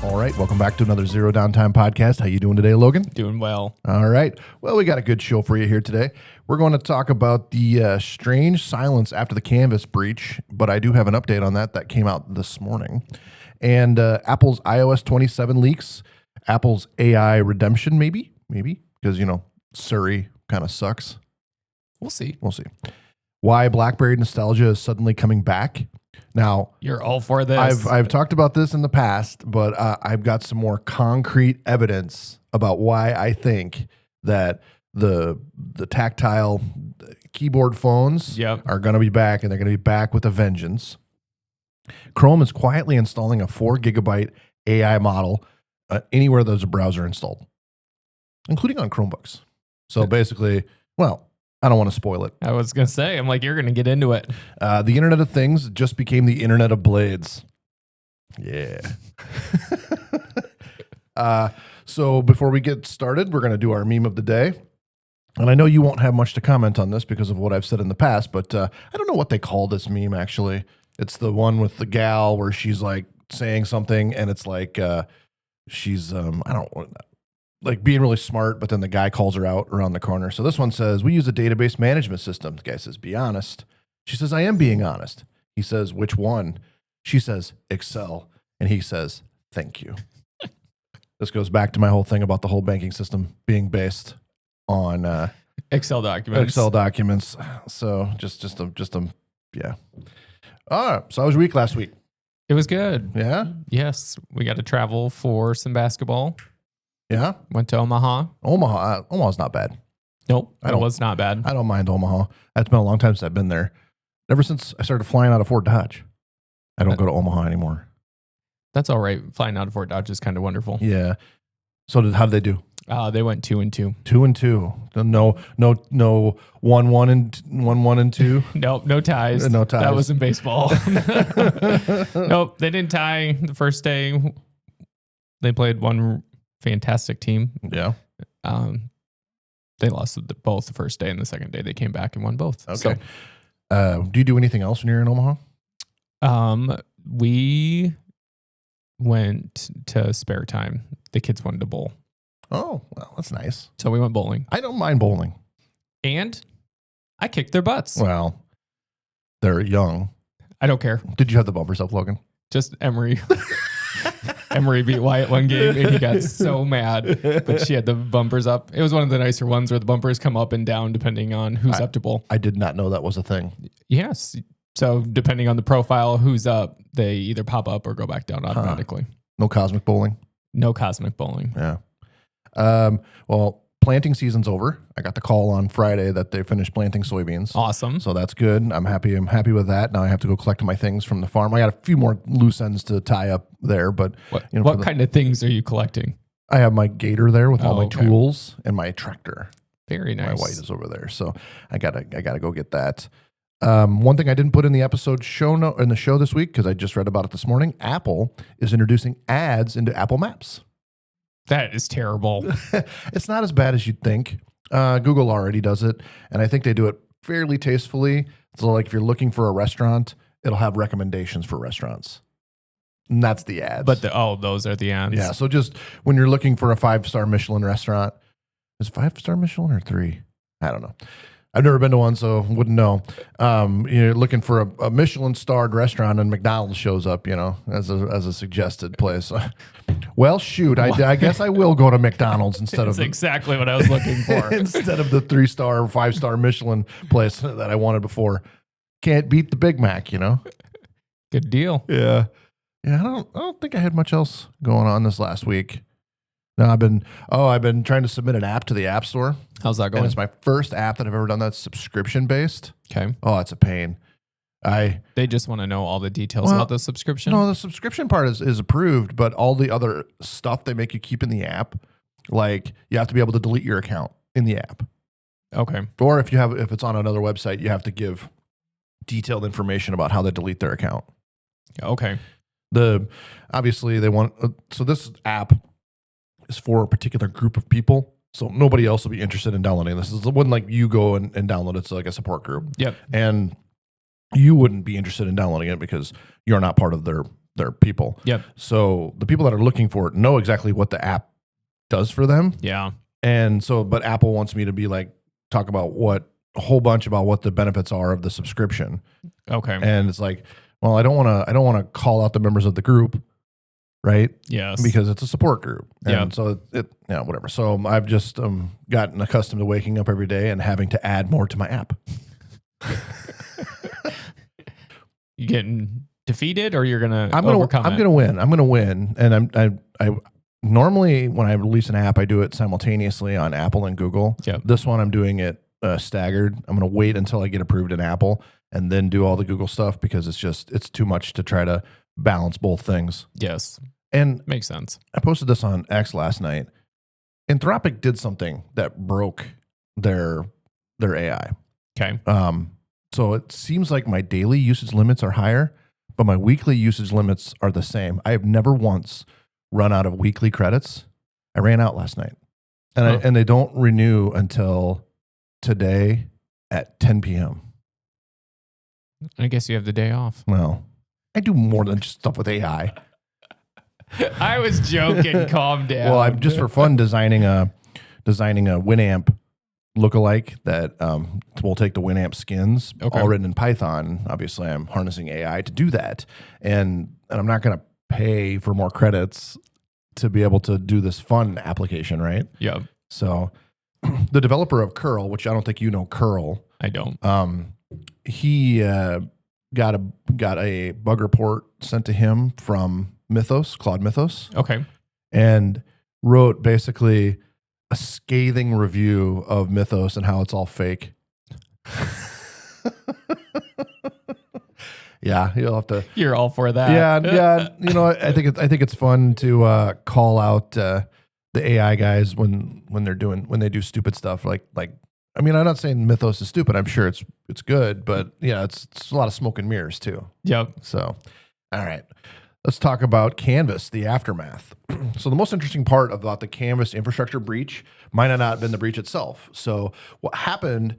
All right, welcome back to another Zero Downtime podcast. How you doing today, Logan? Doing well. All right. Well, we got a good show for you here today. We're going to talk about the strange silence after the Canvas breach, but I do have an update on that came out this morning. And Apple's iOS 27 leaks, Apple's AI redemption, maybe, because, Siri kind of sucks. We'll see. Why BlackBerry nostalgia is suddenly coming back. Now, you're all for this. I've talked about this in the past, but I've got some more concrete evidence about why I think that the tactile keyboard phones are going to be back, and they're going to be back with a vengeance. Chrome is quietly installing a 4 gigabyte AI model anywhere there's a browser installed, including on Chromebooks. So basically, well, I don't want to spoil it. I was going to say, I'm like, you're going to get into it. The Internet of Things just became the Internet of Blades. Yeah. So before we get started, we're going to do our meme of the day. And I know you won't have much to comment on this because of what I've said in the past, but I don't know what they call this meme, actually. It's the one with the gal where she's like saying something and it's like she's, like being really smart, but then the guy calls her out around the corner. So this one says, we use a database management system. The guy says, be honest. She says, I am being honest. He says, which one? She says, Excel. And he says, thank you. This goes back to my whole thing about the whole banking system being based on Excel documents. So yeah. All right. So how was your week last week? It was good. Yeah? Yes. We got to travel for some basketball. Yeah? Went to Omaha. Omaha's not bad. Nope. It was not bad. I don't mind Omaha. It's been a long time since I've been there. Ever since I started flying out of Fort Dodge, I don't go to Omaha anymore. That's all right. Flying out of Fort Dodge is kind of wonderful. Yeah. So how did they do? They went 2-2. 2-2. No 1-1 and 2. Nope, no ties. No ties. That was in baseball. Nope, they didn't tie the first day. They played one fantastic team. Yeah. They lost both the first day and the second day. They came back and won both. Okay. So, do you do anything else when you're in Omaha? We went to Spare Time. The kids wanted to bowl. Oh, well, that's nice. So we went bowling. I don't mind bowling. And I kicked their butts. Well, they're young. I don't care. Did you have the bumpers up, Logan? Just Emery. Emery beat Wyatt one game and he got so mad, but she had the bumpers up. It was one of the nicer ones where the bumpers come up and down depending on who's up to bowl. I did not know that was a thing. Yes. So depending on the profile, who's up, they either pop up or go back down automatically. No cosmic bowling? No cosmic bowling. Yeah. Well, planting season's over. I got the call on Friday that they finished planting soybeans. Awesome. So that's good. I'm happy with that. Now I have to go collect my things from the farm. I got a few more loose ends to tie up there, but what kind of things are you collecting? I have my gator there with all my tools and my tractor. Very nice. My white is over there. So I gotta go get that. One thing I didn't put in the episode in the show this week, because I just read about it this morning, Apple is introducing ads into Apple Maps. That is terrible. It's not as bad as you'd think. Google already does it, and I think they do it fairly tastefully. So like if you're looking for a restaurant, it'll have recommendations for restaurants. And that's the ads. But those are the ads. Yeah, so just when you're looking for a 5-star Michelin restaurant, is it 5-star Michelin or 3? I don't know. I've never been to one, so wouldn't know. You're looking for a Michelin-starred restaurant, and McDonald's shows up, as a suggested place. Well, shoot, I guess I will go to McDonald's instead of... That's exactly what I was looking for. Instead of the 3-star or 5-star Michelin place that I wanted before. Can't beat the Big Mac, Good deal. Yeah. Yeah, I don't think I had much else going on this last week. No, I've been trying to submit an app to the App Store. How's that going? And it's my first app that I've ever done that's subscription-based. Okay. Oh, it's a pain. They just want to know all the details about the subscription? No, the subscription part is approved, but all the other stuff they make you keep in the app, like you have to be able to delete your account in the app. Okay. Or if it's on another website, you have to give detailed information about how they delete their account. Okay. Obviously they want, so this app is for a particular group of people. So nobody else will be interested in downloading this. It wouldn't like you go and download it. It's like a support group. Yep. And you wouldn't be interested in downloading it because you're not part of their they're people. Yep. So the people that are looking for it know exactly what the app does for them. Yeah. And so, but Apple wants me to be like, talk about a whole bunch about what the benefits are of the subscription. Okay. And it's like, well, I don't want to call out the members of the group, right? Yes. Because it's a support group. And Yeah. so whatever. So I've just gotten accustomed to waking up every day and having to add more to my app. You getting defeated, or you're gonna I'm overcome gonna it? win. I'm gonna win. And I normally when I release an app, I do it simultaneously on Apple and Google. Yep. This one I'm doing it staggered. I'm gonna wait until I get approved in Apple and then do all the Google stuff because it's too much to try to balance both things. Yes. And Makes sense. I posted this on X last night. Anthropic did something that broke their AI. Okay. So it seems like my daily usage limits are higher, but my weekly usage limits are the same. I have never once run out of weekly credits. I ran out last night, and they don't renew until today at 10 p.m. I guess you have the day off. Well, I do more than just stuff with AI. I was joking. Calm down. Well, I'm just for fun designing a Winamp lookalike that will take the Winamp skins, all written in Python. Obviously, I'm harnessing AI to do that, and I'm not going to pay for more credits to be able to do this fun application, right? Yeah. So, the developer of Curl, which I don't think you know Curl, I don't. he got a bug report sent to him from Claude Mythos, Okay. and wrote basically a scathing review of Mythos and how it's all fake. Yeah, you'll have to. You're all for that. Yeah. You know, I think it's fun to call out the AI guys when they do stupid stuff. Like I mean, I'm not saying Mythos is stupid. I'm sure it's good, but yeah, it's a lot of smoke and mirrors too. Yep. So, all right. Let's talk about Canvas, the aftermath. So the most interesting part about the Canvas infrastructure breach might have not been the breach itself. So what happened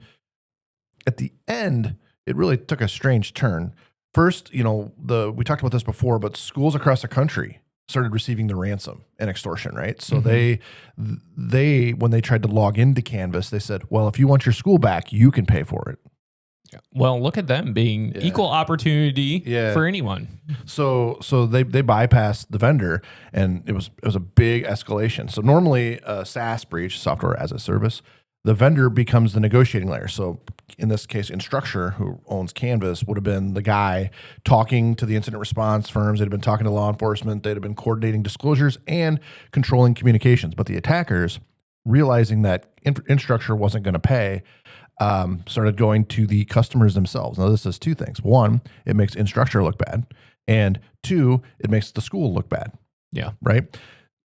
at the end, it really took a strange turn. First, you know, we talked about this before, but schools across the country started receiving the ransom and extortion, right? So they when they tried to log into Canvas, they said, well, if you want your school back, you can pay for it. Well, look at them being equal opportunity for anyone. So they bypassed the vendor, and it was a big escalation. So normally a SaaS breach, software as a service, the vendor becomes the negotiating layer. So in this case, Instructure, who owns Canvas, would have been the guy talking to the incident response firms. They'd have been talking to law enforcement. They'd have been coordinating disclosures and controlling communications. But the attackers, realizing that Instructure wasn't going to pay, started going to the customers themselves. Now, this does two things. One, it makes Instructure look bad. And two, it makes the school look bad. Yeah. Right?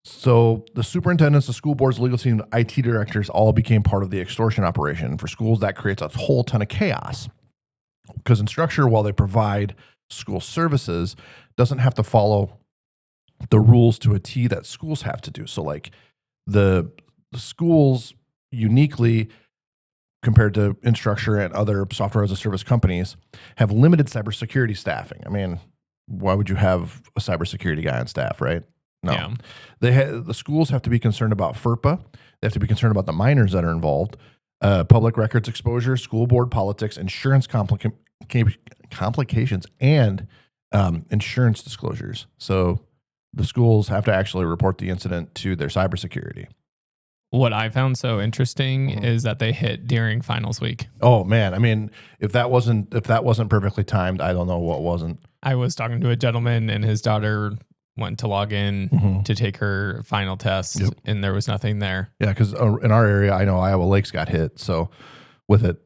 So the superintendents, the school boards, legal team, IT directors all became part of the extortion operation. For schools, that creates a whole ton of chaos. Because Instructure, while they provide school services, doesn't have to follow the rules to a T that schools have to do. So like the schools uniquely, compared to Instructure and other software as a service companies, have limited cybersecurity staffing. I mean, why would you have a cybersecurity guy on staff, right? No. Yeah. The schools have to be concerned about FERPA. They have to be concerned about the minors that are involved, public records exposure, school board politics, insurance complications, and insurance disclosures. So the schools have to actually report the incident to their cybersecurity. What I found so interesting is that they hit during finals week. Oh man, I mean, if that wasn't perfectly timed, I don't know what wasn't. I was talking to a gentleman, and his daughter went to log in to take her final test, and there was nothing there. Yeah, because in our area, I know Iowa Lakes got hit. So with it,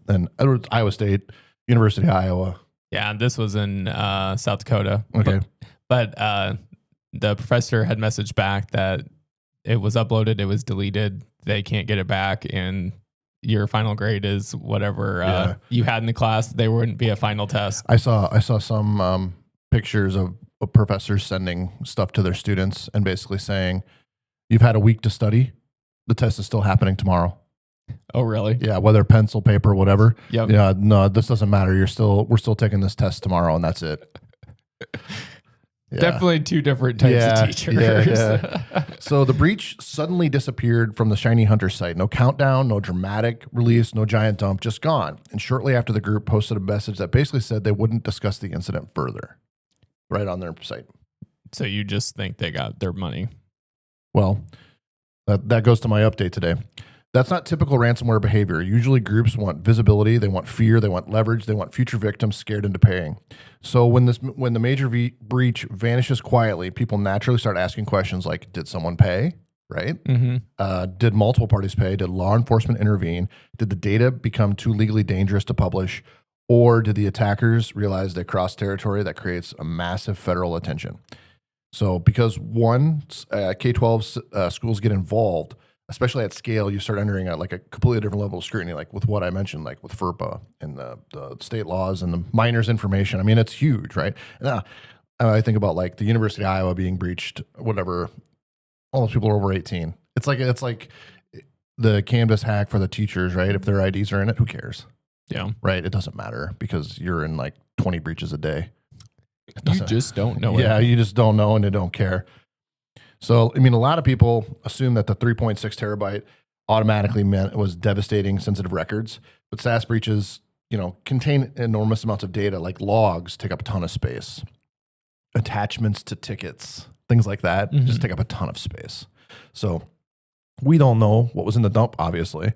and Iowa State, University of Iowa. Yeah, this was in South Dakota. Okay, but the professor had messaged back that it was uploaded, it was deleted, they can't get it back, and your final grade is whatever you had in the class. There wouldn't be a final test. I saw some pictures of professors sending stuff to their students and basically saying, "You've had a week to study. The test is still happening tomorrow." Oh, really? Yeah, whether pencil, paper, whatever. Yep. Yeah, no, this doesn't matter. We're still taking this test tomorrow, and that's it. Definitely two different types of teachers. Yeah. So the breach suddenly disappeared from the ShinyHunters site. No countdown, no dramatic release, no giant dump, just gone. And shortly after, the group posted a message that basically said they wouldn't discuss the incident further, right on their site. So you just think they got their money? Well, that goes to my update today. That's not typical ransomware behavior. Usually groups want visibility, they want fear, they want leverage, they want future victims scared into paying. So when the major breach vanishes quietly, people naturally start asking questions like, did someone pay? Right? Mm-hmm. Did multiple parties pay? Did law enforcement intervene? Did the data become too legally dangerous to publish? Or did the attackers realize they crossed territory that creates a massive federal attention? So because K-12 schools get involved, especially at scale, you start entering at like a completely different level of scrutiny, like with what I mentioned, like with FERPA and the state laws and the minors information. I mean, it's huge, right? And, I think about like the University of Iowa being breached, whatever. All those people are over 18. It's like the Canvas hack for the teachers, right? If their IDs are in it, who cares? Yeah. Right? It doesn't matter because you're in like 20 breaches a day. You just don't know. Yeah, you just don't know and they don't care. So, I mean, a lot of people assume that the 3.6 terabyte automatically meant it was devastating sensitive records, but SaaS breaches, contain enormous amounts of data, like logs take up a ton of space. Attachments to tickets, things like that, just take up a ton of space. So we don't know what was in the dump, obviously,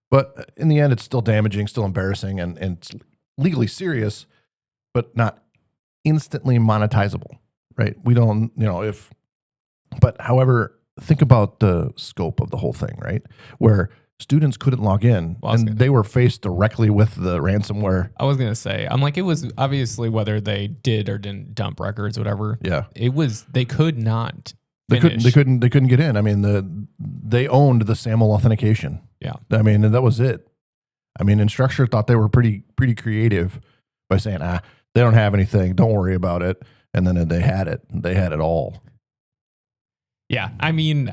but in the end, it's still damaging, still embarrassing, and it's legally serious, but not instantly monetizable, right? We don't, but however, think about the scope of the whole thing, right? Where students couldn't log in and they were faced directly with the ransomware. I was going to say, I'm like, it was obviously whether they did or didn't dump records, whatever. Yeah. They could not finish. They couldn't get in. I mean, they owned the SAML authentication. Yeah. I mean, and that was it. I mean, Instructure thought they were pretty creative by saying, they don't have anything. Don't worry about it. And then they had it. They had it all. Yeah, I mean,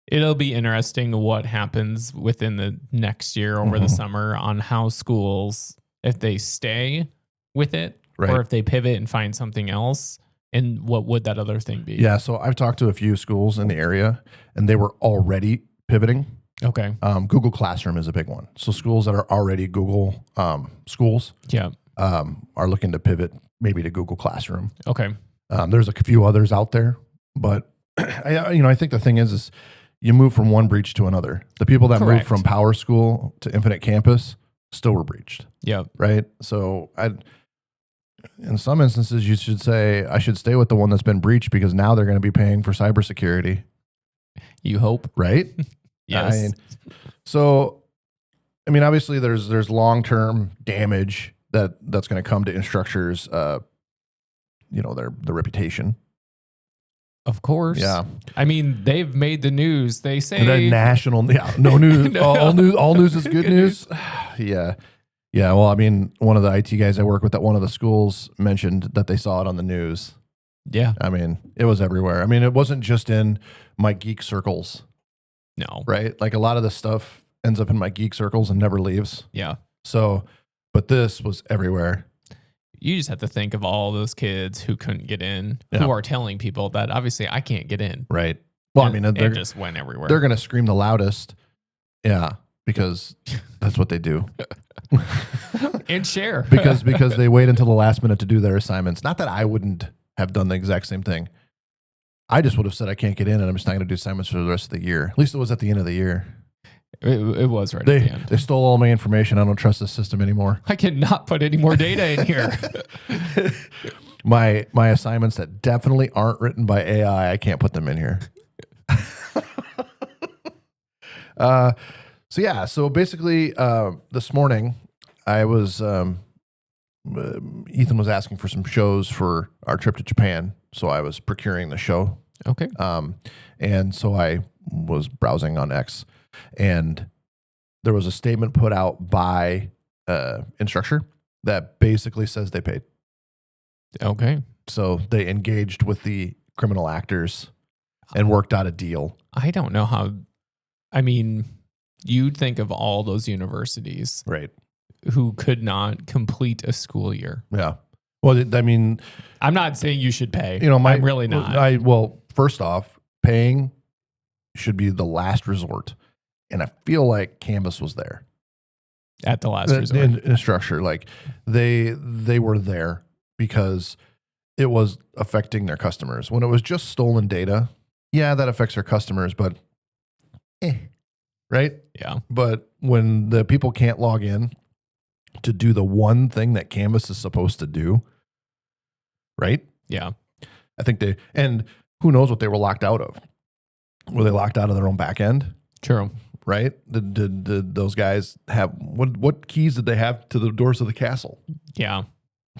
it'll be interesting what happens within the next year over the summer on how schools, if they stay with it or if they pivot and find something else, and what would that other thing be? Yeah, so I've talked to a few schools in the area, and they were already pivoting. Okay. Google Classroom is a big one. So schools that are already Google schools are looking to pivot maybe to Google Classroom. Okay. There's a few others out there, but I think the thing is you move from one breach to another. The people that moved from Power School to Infinite Campus still were breached. Yeah. Right. So in some instances, you should say, I should stay with the one that's been breached because now they're going to be paying for cybersecurity. You hope. Right. Yes. Obviously there's long-term damage that's going to come to Instructure's, their reputation. Of course. Yeah. I mean, they've made the news. They say the national. Yeah. No news. All news is good news. Yeah. Yeah. Well, I mean, one of the IT guys I work with at one of the schools mentioned that they saw it on the news. Yeah. I mean, it was everywhere. I mean, it wasn't just in my geek circles. No. Right. Like a lot of this stuff ends up in my geek circles and never leaves. Yeah. So, but this was everywhere. You just have to think of all those kids who couldn't get in, who are telling people that obviously I can't get in. Right. Well, they just went everywhere. They're going to scream the loudest. Yeah. Because that's what they do. And share. because they wait until the last minute to do their assignments. Not that I wouldn't have done the exact same thing. I just would have said I can't get in and I'm just not going to do assignments for the rest of the year. At least it was at the end of the year. It was right at the end. They stole all my information. I don't trust the system anymore. I cannot put any more data in here. My assignments that definitely aren't written by AI, I can't put them in here. So basically, this morning I was Ethan was asking for some shows for our trip to Japan, so I was procuring the show. Okay. And so I was browsing on X, and there was a statement put out by Instructure that basically says they paid. Okay. So they engaged with the criminal actors and worked out a deal. I don't know how. I mean, you'd think of all those universities, right, who could not complete a school year. Yeah. Well, I mean, I'm not saying you should pay. I'm really not. Well, first off, paying should be the last resort, and I feel like Canvas was there At the last resort. in Instructure. Like they were there because it was affecting their customers. When it was just stolen data, yeah, that affects their customers, but right? Yeah. But when the people can't log in to do the one thing that Canvas is supposed to do, right? Yeah. I think and who knows what they were locked out of? Were they locked out of their own back end? True. Right? Did those guys have, what keys did they have to the doors of the castle? Yeah.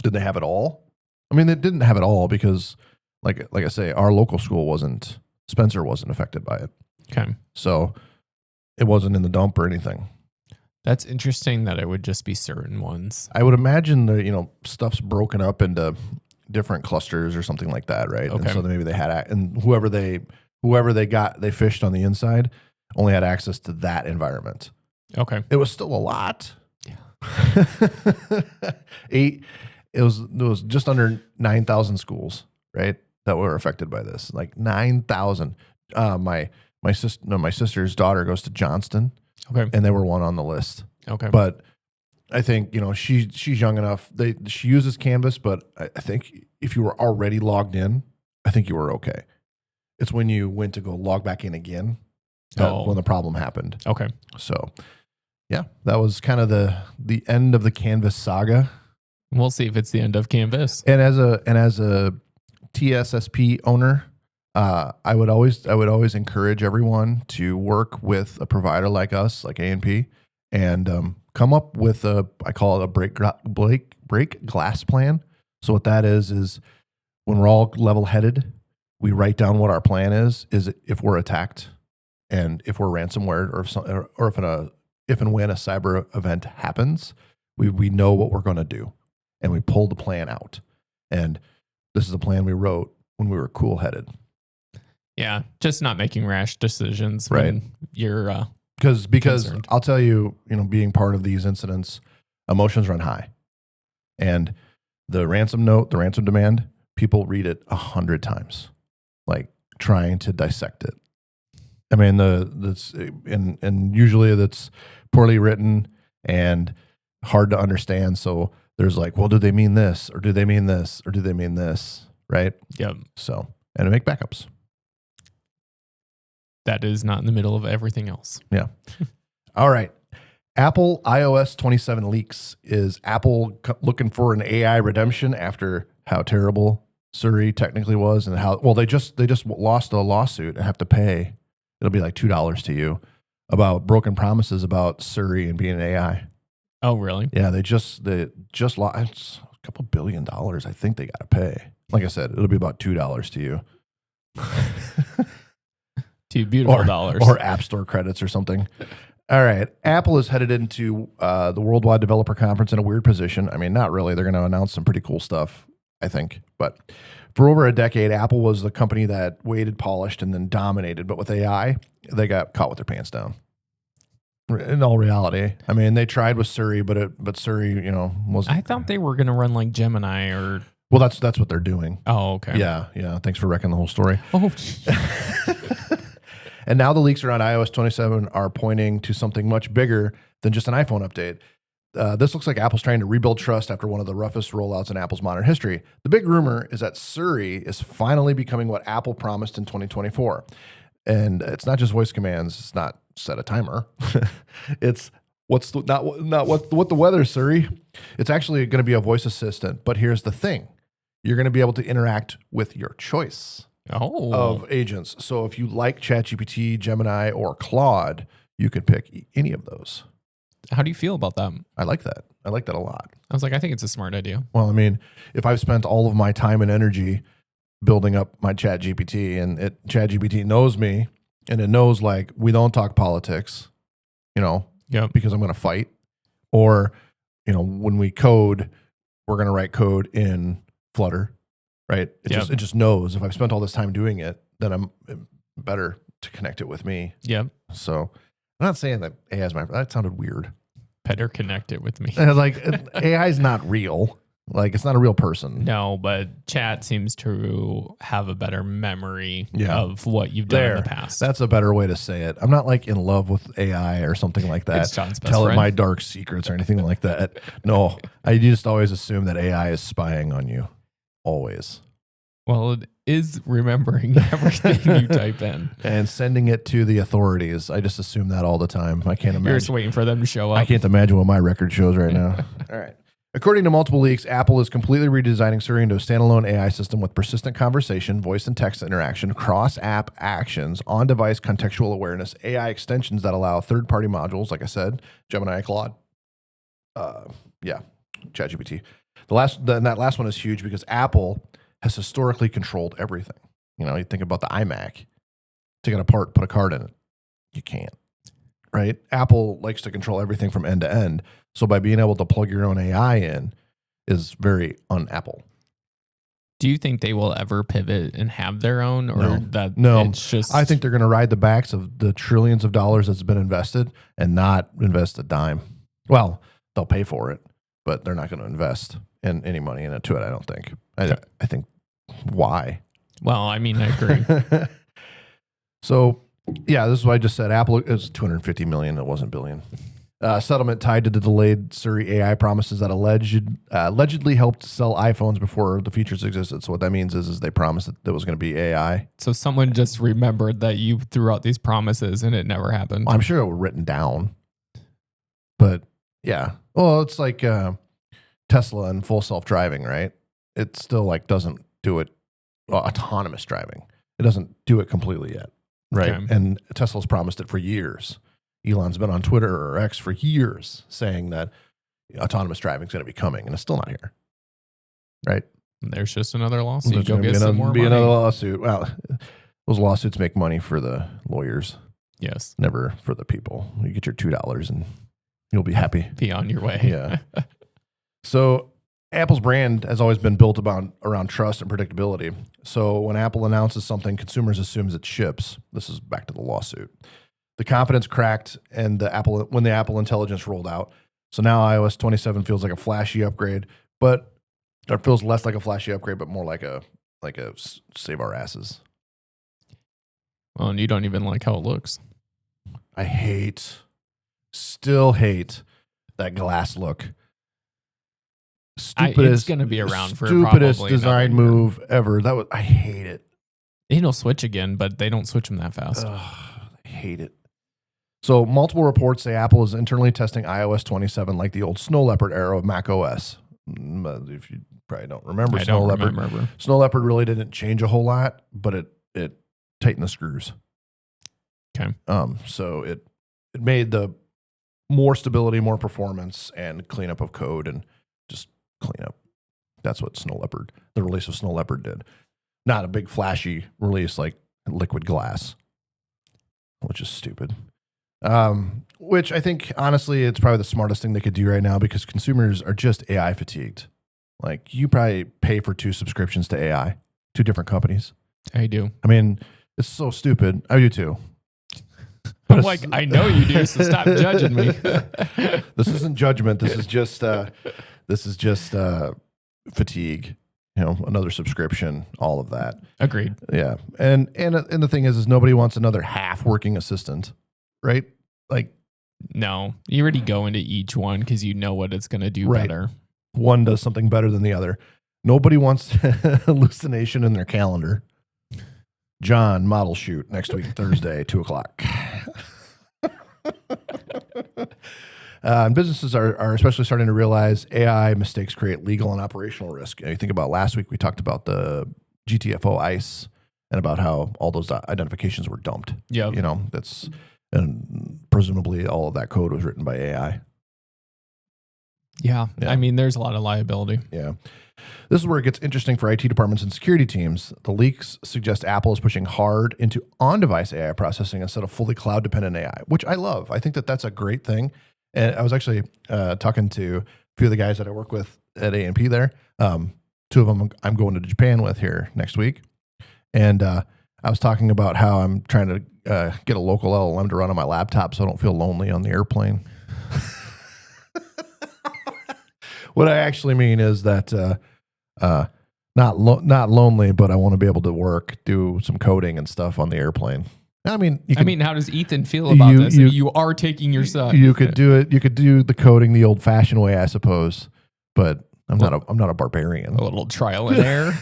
Did they have it all? I mean, they didn't have it all because, like I say, our local school Spencer wasn't affected by it. Okay. So it wasn't in the dump or anything. That's interesting that it would just be certain ones. I would imagine the stuff's broken up into different clusters or something like that, right? Okay. And so maybe they had and whoever they fished on the inside only had access to that environment. Okay. It was still a lot. Yeah. It was just under 9,000 schools, right, that were affected by this. Like 9,000. My sister's daughter goes to Johnston. Okay. And they were one on the list. Okay. But I think, she's young enough. She uses Canvas, but I think if you were already logged in, I think you were okay. It's when you went to go log back in again when the problem happened. Okay. So, yeah, that was kind of the end of the Canvas saga. We'll see if it's the end of Canvas. And as a TSSP owner, I would always encourage everyone to work with a provider like us, like A&P, and come up with I call it a break glass plan. So what that is when we're all level headed, we write down what our plan is if we're attacked, and if we're ransomware, or if and when a cyber event happens, we know what we're going to do, and we pull the plan out. And this is a plan we wrote when we were cool headed. Yeah, just not making rash decisions right. when you're because concerned. I'll tell you, being part of these incidents, emotions run high, and the ransom demand, people read it 100 times, like trying to dissect it. I mean, and usually that's poorly written and hard to understand. So there's like, well, do they mean this, or do they mean this, or do they mean this, right? Yep. So, and to make backups. That is not in the middle of everything else. Yeah. All right. Apple iOS 27 leaks. Is Apple looking for an AI redemption after how terrible Siri technically was, and they just lost a lawsuit and have to pay. It'll be like $2 to you about broken promises about Siri and being an AI. Oh, really? Yeah, they just lost a couple $1 billion. I think they got to pay. Like I said, it'll be about $2 to you. $2 beautiful dollars. Or App Store credits or something. All right. Apple is headed into the Worldwide Developer Conference in a weird position. I mean, not really. They're going to announce some pretty cool stuff, I think. But for over a decade, Apple was the company that waited, polished, and then dominated. But with AI, they got caught with their pants down. In all reality, I mean, they tried with Siri, but Siri, wasn't. I thought they were going to run like Gemini or. Well, that's what they're doing. Oh, okay. Yeah. Thanks for wrecking the whole story. Oh. And now the leaks around iOS 27 are pointing to something much bigger than just an iPhone update. This looks like Apple's trying to rebuild trust after one of the roughest rollouts in Apple's modern history. The big rumor is that Siri is finally becoming what Apple promised in 2024. And it's not just voice commands. It's not set a timer. It's what the weather, Siri. It's actually going to be a voice assistant. But here's the thing. You're going to be able to interact with your choice of agents. So if you like ChatGPT, Gemini, or Claude, you can pick any of those. How do you feel about that? I like that. I like that a lot. I was like, I think it's a smart idea. Well, I mean, if I've spent all of my time and energy building up my ChatGPT, and ChatGPT knows me, and it knows like we don't talk politics, Yep. because I'm going to fight, or when we code, we're going to write code in Flutter, right? It just knows if I've spent all this time doing it, then I'm better to connect it with me. Yep. So I'm not saying that AI is that sounded weird. Better connect it with me. Like AI is not real. Like, it's not a real person. No, but chat seems to have a better memory Yeah. of what you've done in the past. That's a better way to say it. I'm not like in love with AI or something like that. It's John's best Tell it friend. my dark secrets or anything like that. No, I just always assume that AI is spying on you. Always. Well, it is remembering everything you type in. And sending it to the authorities. I just assume that all the time. I can't You're just imagine. waiting for them to show up. I can't imagine what my record shows right now. All right. According to multiple leaks, Apple is completely redesigning Siri into a standalone AI system with persistent conversation, voice and text interaction, cross-app actions, on-device contextual awareness, AI extensions that allow third-party modules, like I said, Gemini, Claude, ChatGPT. That last one is huge because Apple has historically controlled everything. You know, you think about the iMac, take it apart, put a card in it. You can't, right? Apple likes to control everything from end to end. So by being able to plug your own AI in is very un-Apple. Do you think they will ever pivot and have their own, or No. it's just? I think they're going to ride the backs of the trillions of dollars that's been invested and not invest a dime. Well, they'll pay for it, but they're not going to invest in any money into it. I don't think. I think why? Well, I mean, I agree. So, yeah, this is what I just said. Apple is $250 million. It wasn't billion. Settlement tied to the delayed Siri AI promises that allegedly helped sell iPhones before the features existed. So what that means is they promised that there was going to be AI. So someone just remembered that you threw out these promises and it never happened. I'm sure it was written down. But yeah, well, it's like Tesla and full self-driving, right? It still like doesn't do it. Autonomous driving. It doesn't do it completely yet, right? Okay. And Tesla's promised it for years. Elon's been on Twitter or X for years saying that autonomous driving is going to be coming, and it's still not here, right? There's just another lawsuit. There's Go gonna get be some more money. another lawsuit. Well, those lawsuits make money for the lawyers, Yes. never for the people. You get your $2 and you'll be happy. Be on your way. Yeah. So Apple's brand has always been built around trust and predictability. So when Apple announces something, consumers assume it ships. This is back to the lawsuit. The confidence cracked, and when the Apple Intelligence rolled out. So now iOS 27 feels like a flashy upgrade, but it feels less like a flashy upgrade, but more like a save our asses. Well, and you don't even like how it looks. I still hate that glass look. It's going to be around for stupidest probably design another year. move ever. I hate it. It'll switch again, but they don't switch them that fast. I hate it. So multiple reports say Apple is internally testing iOS 27 like the old Snow Leopard era of Mac OS. If you probably don't remember Snow Leopard. Snow Leopard really didn't change a whole lot, but it tightened the screws. Okay. So it made the more stability, more performance, and cleanup of code and just cleanup. That's what the release of Snow Leopard did. Not a big flashy release like Liquid Glass, which is stupid. Which I think, honestly, it's probably the smartest thing they could do right now because consumers are just AI fatigued. Like, you probably pay for 2 subscriptions to AI, 2 different companies. I do. I mean, it's so stupid. I do too. I'm like, I know you do, so stop judging me. This isn't judgment. This is just fatigue. You know, another subscription, all of that. Agreed. Yeah, and the thing is nobody wants another half working assistant, right? Like, no, you already go into each one because you know what it's going to do better. One does something better than the other. Nobody wants hallucination in their calendar. John, model shoot next week, Thursday, 2:00. And businesses are especially starting to realize AI mistakes create legal and operational risk. You think about last week, we talked about the GTFO ICE and about how all those identifications were dumped. Yeah. You know, and presumably all of that code was written by AI. Yeah. I mean, there's a lot of liability. Yeah. This is where it gets interesting for IT departments and security teams. The leaks suggest Apple is pushing hard into on-device AI processing instead of fully cloud-dependent AI, which I love. I think that's a great thing. And I was actually talking to a few of the guys that I work with at A&P there. 2 of them I'm going to Japan with here next week. And I was talking about how I'm trying to get a local LLM to run on my laptop so I don't feel lonely on the airplane. What I actually mean is that not lonely, but I want to be able to do some coding and stuff on the airplane. I mean, how does Ethan feel about this? You are taking your son. You could do it. You could do the coding the old-fashioned way, I suppose. But I'm not a barbarian. A little trial and error.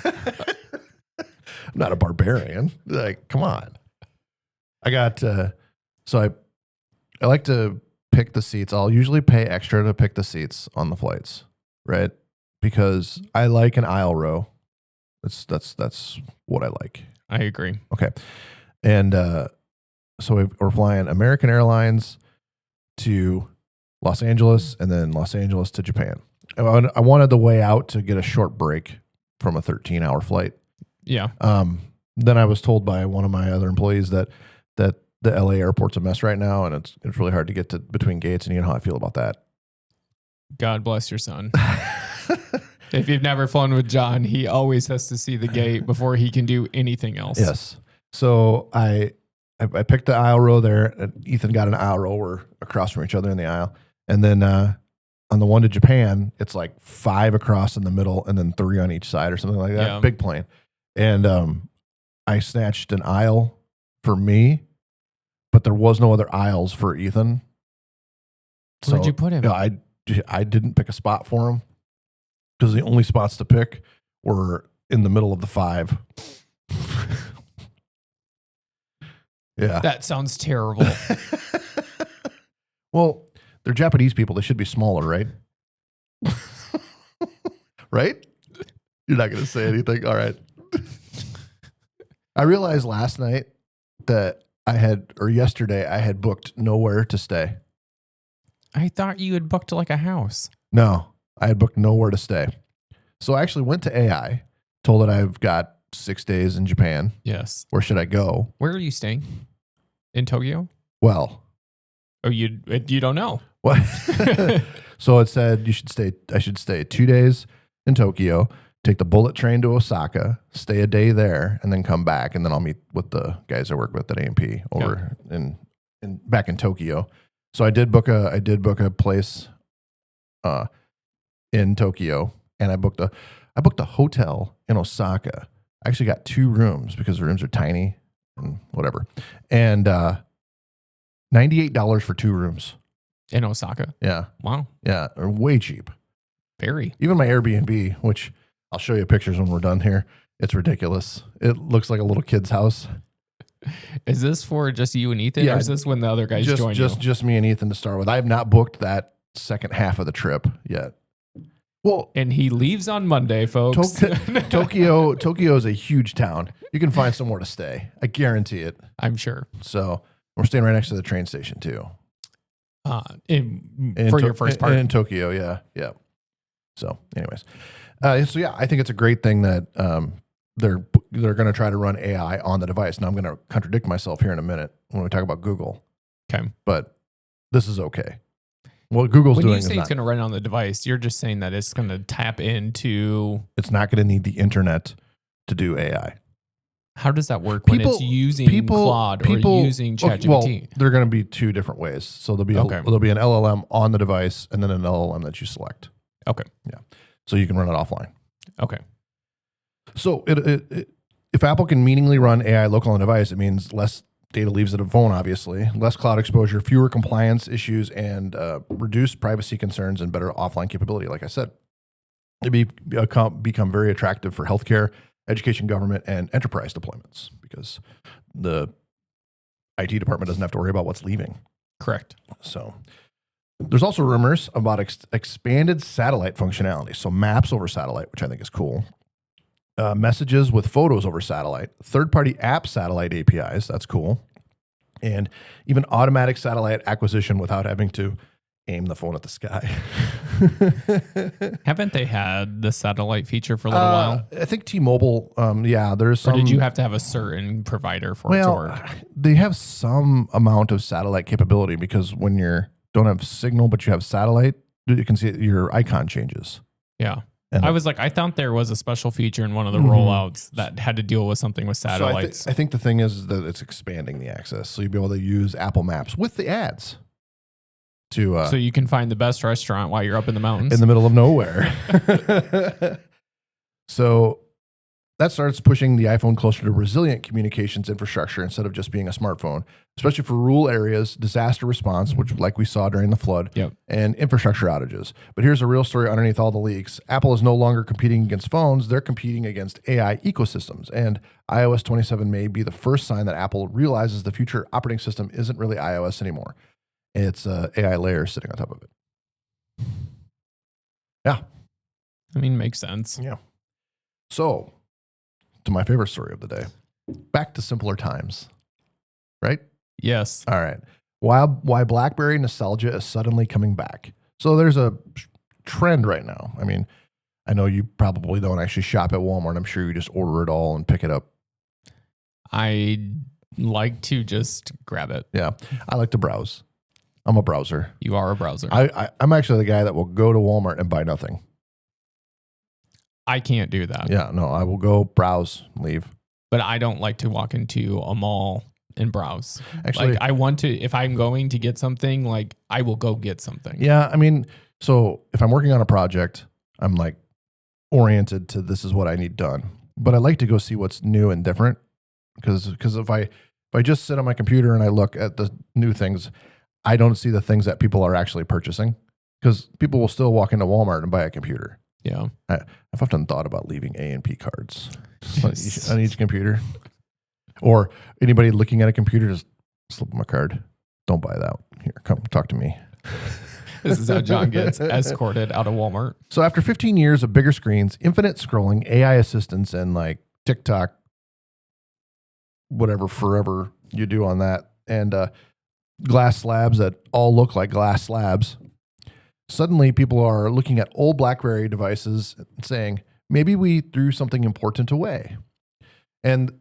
I'm not a barbarian. Like, come on. I got so I like to pick the seats. I'll usually pay extra to pick the seats on the flights, right? Because I like an aisle row. That's what I like. I agree. Okay. And so we're flying American Airlines to Los Angeles and then Los Angeles to Japan. I wanted the way out to get a short break from a 13-hour flight. Yeah. Then I was told by one of my other employees that the LA airport's a mess right now, and it's really hard to get to between gates, and you know how I feel about that. God bless your son. If you've never flown with John, he always has to see the gate before he can do anything else. Yes. So I picked the aisle row there, and Ethan got an aisle row. We're across from each other in the aisle. And then on the one to Japan, it's like 5 across in the middle and then 3 on each side or something like that. Yeah. Big plane. And I snatched an aisle for me, but there was no other aisles for Ethan. Where'd you put him? I didn't pick a spot for him because the only spots to pick were in the middle of the 5. Yeah. That sounds terrible. Well, they're Japanese people. They should be smaller, right? Right? You're not going to say anything. All right. I realized last night that yesterday I had booked nowhere to stay. I thought you had booked like a house. No, I had booked nowhere to stay. So I actually went to AI, told it I've got 6 days in Japan. Yes. Where should I go? Where are you staying? In Tokyo? Well. Oh, you don't know. What? So it said I should stay 2 days in Tokyo, take the bullet train to Osaka, stay a day there, and then come back. And then I'll meet with the guys I work with at AMP over back in Tokyo. So I did book a place in Tokyo, and I booked a hotel in Osaka. I actually got 2 rooms because the rooms are tiny and whatever. And $98 for 2 rooms. In Osaka? Yeah. Wow. Yeah. Way cheap. Very. Even my Airbnb, which I'll show you pictures when we're done here. It's ridiculous. It looks like a little kid's house. Is this for just you and Ethan? Yeah, or is this when the other guys join you? Just me and Ethan to start with. I have not booked that second half of the trip yet. Well, and he leaves on Monday, folks. Tokyo is a huge town. You can find somewhere to stay. I guarantee it. I'm sure. So we're staying right next to the train station too. For your first part in Tokyo, yeah. So, anyways, so yeah, I think it's a great thing that they're going to try to run AI on the device. Now I'm going to contradict myself here in a minute when we talk about Google. Okay, but this is okay. What Google's doing is when you say it's going to run on the device, you're just saying that it's going to tap into. It's not going to need the internet to do AI. How does that work when it's using Claude or using ChatGPT? Well, there are going to be 2 different ways. So there'll be an LLM on the device and then an LLM that you select. Okay. Yeah. So you can run it offline. Okay. So if Apple can meaningfully run AI local on the device, it means less data leaves the phone, obviously, less cloud exposure, fewer compliance issues, and reduced privacy concerns and better offline capability. Like I said, it'd become very attractive for healthcare, education, government, and enterprise deployments because the IT department doesn't have to worry about what's leaving. Correct. So there's also rumors about expanded satellite functionality. So maps over satellite, which I think is cool. Messages with photos over satellite, third-party app satellite APIs, that's cool. And even automatic satellite acquisition without having to aim the phone at the sky. Haven't they had the satellite feature for a little while? I think T-Mobile, there's some. Or did you have to have a certain provider for it to work? They have some amount of satellite capability because when you don't have signal but you have satellite, you can see your icon changes. Yeah. And I was like, I thought there was a special feature in one of the rollouts that had to deal with something with satellites. So I think the thing is that it's expanding the access. So you'll be able to use Apple Maps with the ads to so you can find the best restaurant while you're up in the mountains. in the middle of nowhere. So that starts pushing the iPhone closer to resilient communications infrastructure instead of just being a smartphone, especially for rural areas, disaster response, which like we saw during the flood, and infrastructure outages. But here's a real story underneath all the leaks. Apple is no longer competing against phones. They're competing against AI ecosystems. And iOS 27 may be the first sign that Apple realizes the future operating system isn't really iOS anymore. It's an AI layer sitting on top of it. Yeah. I mean, makes sense. Yeah. So, to my favorite story of the day. Back to simpler times, right? Yes. All right. Why BlackBerry nostalgia is suddenly coming back. So there's a trend right now. I mean, I know you probably don't actually shop at Walmart. I'm sure you just order it all and pick it up. I like to just grab it. Yeah. I like to browse. I'm a browser. You are a browser. I'm actually the guy that will go to Walmart and buy nothing. I can't do that. Yeah, no, I will go browse, leave. But I don't like to walk into a mall and browse. Actually, like I want to, if I'm going to get something, like I will go get something. Yeah, I mean, so if I'm working on a project, I'm like oriented to this is what I need done. But I like to go see what's new and different because if I just sit on my computer and I look at the new things, I don't see the things that people are actually purchasing because people will still walk into Walmart and buy a computer. Yeah. I've often thought about leaving A&P cards on each computer. Or anybody looking at a computer, just slip them a card. Don't buy that. Here, come talk to me. This is how John gets escorted out of Walmart. So after 15 years of bigger screens, infinite scrolling, AI assistants, and like TikTok, whatever forever you do on that, and glass slabs that all look like glass slabs, suddenly people are looking at old BlackBerry devices and saying, maybe we threw something important away. And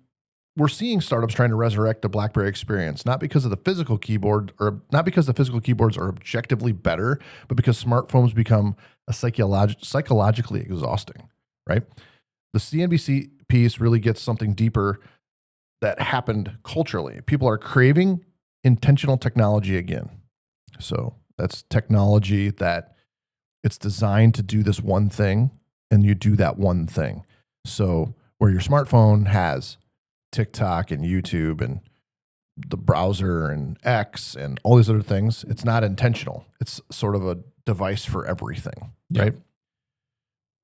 we're seeing startups trying to resurrect the BlackBerry experience, not because of the physical keyboard or not because the physical keyboards are objectively better, but because smartphones become a psychologically exhausting, right? The CNBC piece really gets something deeper that happened culturally. People are craving intentional technology again. So that's technology that it's designed to do this one thing and you do that one thing. So where your smartphone has TikTok and YouTube and the browser and X and all these other things, it's not intentional. It's sort of a device for everything, right?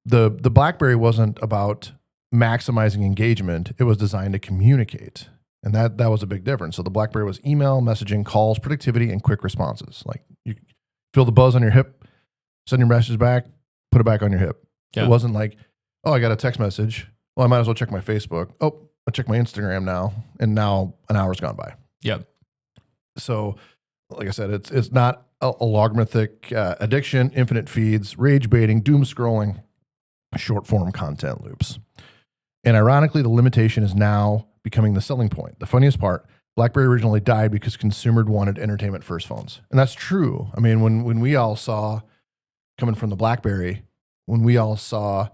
The BlackBerry wasn't about maximizing engagement. It was designed to communicate. And that was a big difference. So the BlackBerry was email, messaging, calls, productivity, and quick responses. Like you feel the buzz on your hip, send your message back, put it back on your hip. Yeah. It wasn't like, oh, I got a text message. Well, I might as well check my Facebook. Oh, I check my Instagram now, and now an hour's gone by. Yep. So, like I said, it's not a logarithmic addiction, infinite feeds, rage baiting, doom scrolling, short form content loops. And ironically, the limitation is now becoming the selling point. The funniest part, BlackBerry originally died because consumers wanted entertainment first phones. And that's true. I mean, when we all saw, coming from the BlackBerry, when we all saw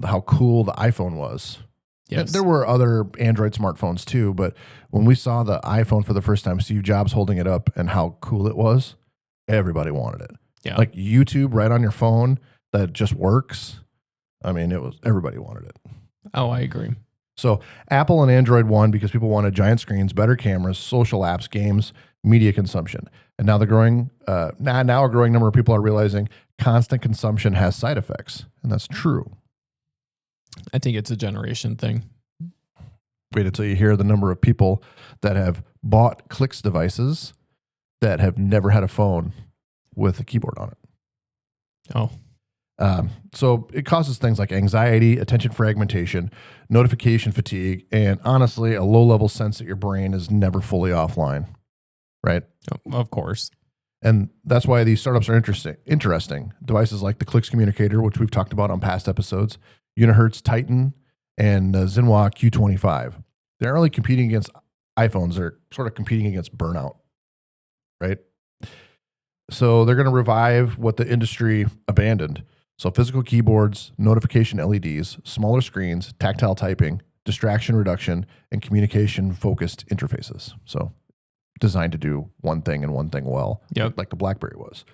how cool the iPhone was. Yes. There were other Android smartphones too, but when we saw the iPhone for the first time, Steve Jobs holding it up and how cool it was, everybody wanted it. Yeah. Like YouTube right on your phone that just works. I mean, everybody wanted it. Oh, I agree. So Apple and Android won because people wanted giant screens, better cameras, social apps, games, media consumption. And now now a growing number of people are realizing constant consumption has side effects. And that's true. I think it's a generation thing. Wait until you hear the number of people that have bought Clicks devices that have never had a phone with a keyboard on it. Oh. So it causes things like anxiety, attention fragmentation, notification fatigue, and honestly, a low-level sense that your brain is never fully offline, right? Oh, of course. And that's why these startups are interesting. Devices like the Clicks communicator, which we've talked about on past episodes, Unihertz Titan, and Zinhua Q25. They're not really competing against iPhones. They're sort of competing against burnout, right? So they're going to revive what the industry abandoned. So physical keyboards, notification LEDs, smaller screens, tactile typing, distraction reduction, and communication-focused interfaces. So designed to do one thing and one thing well, Yep. like the BlackBerry was.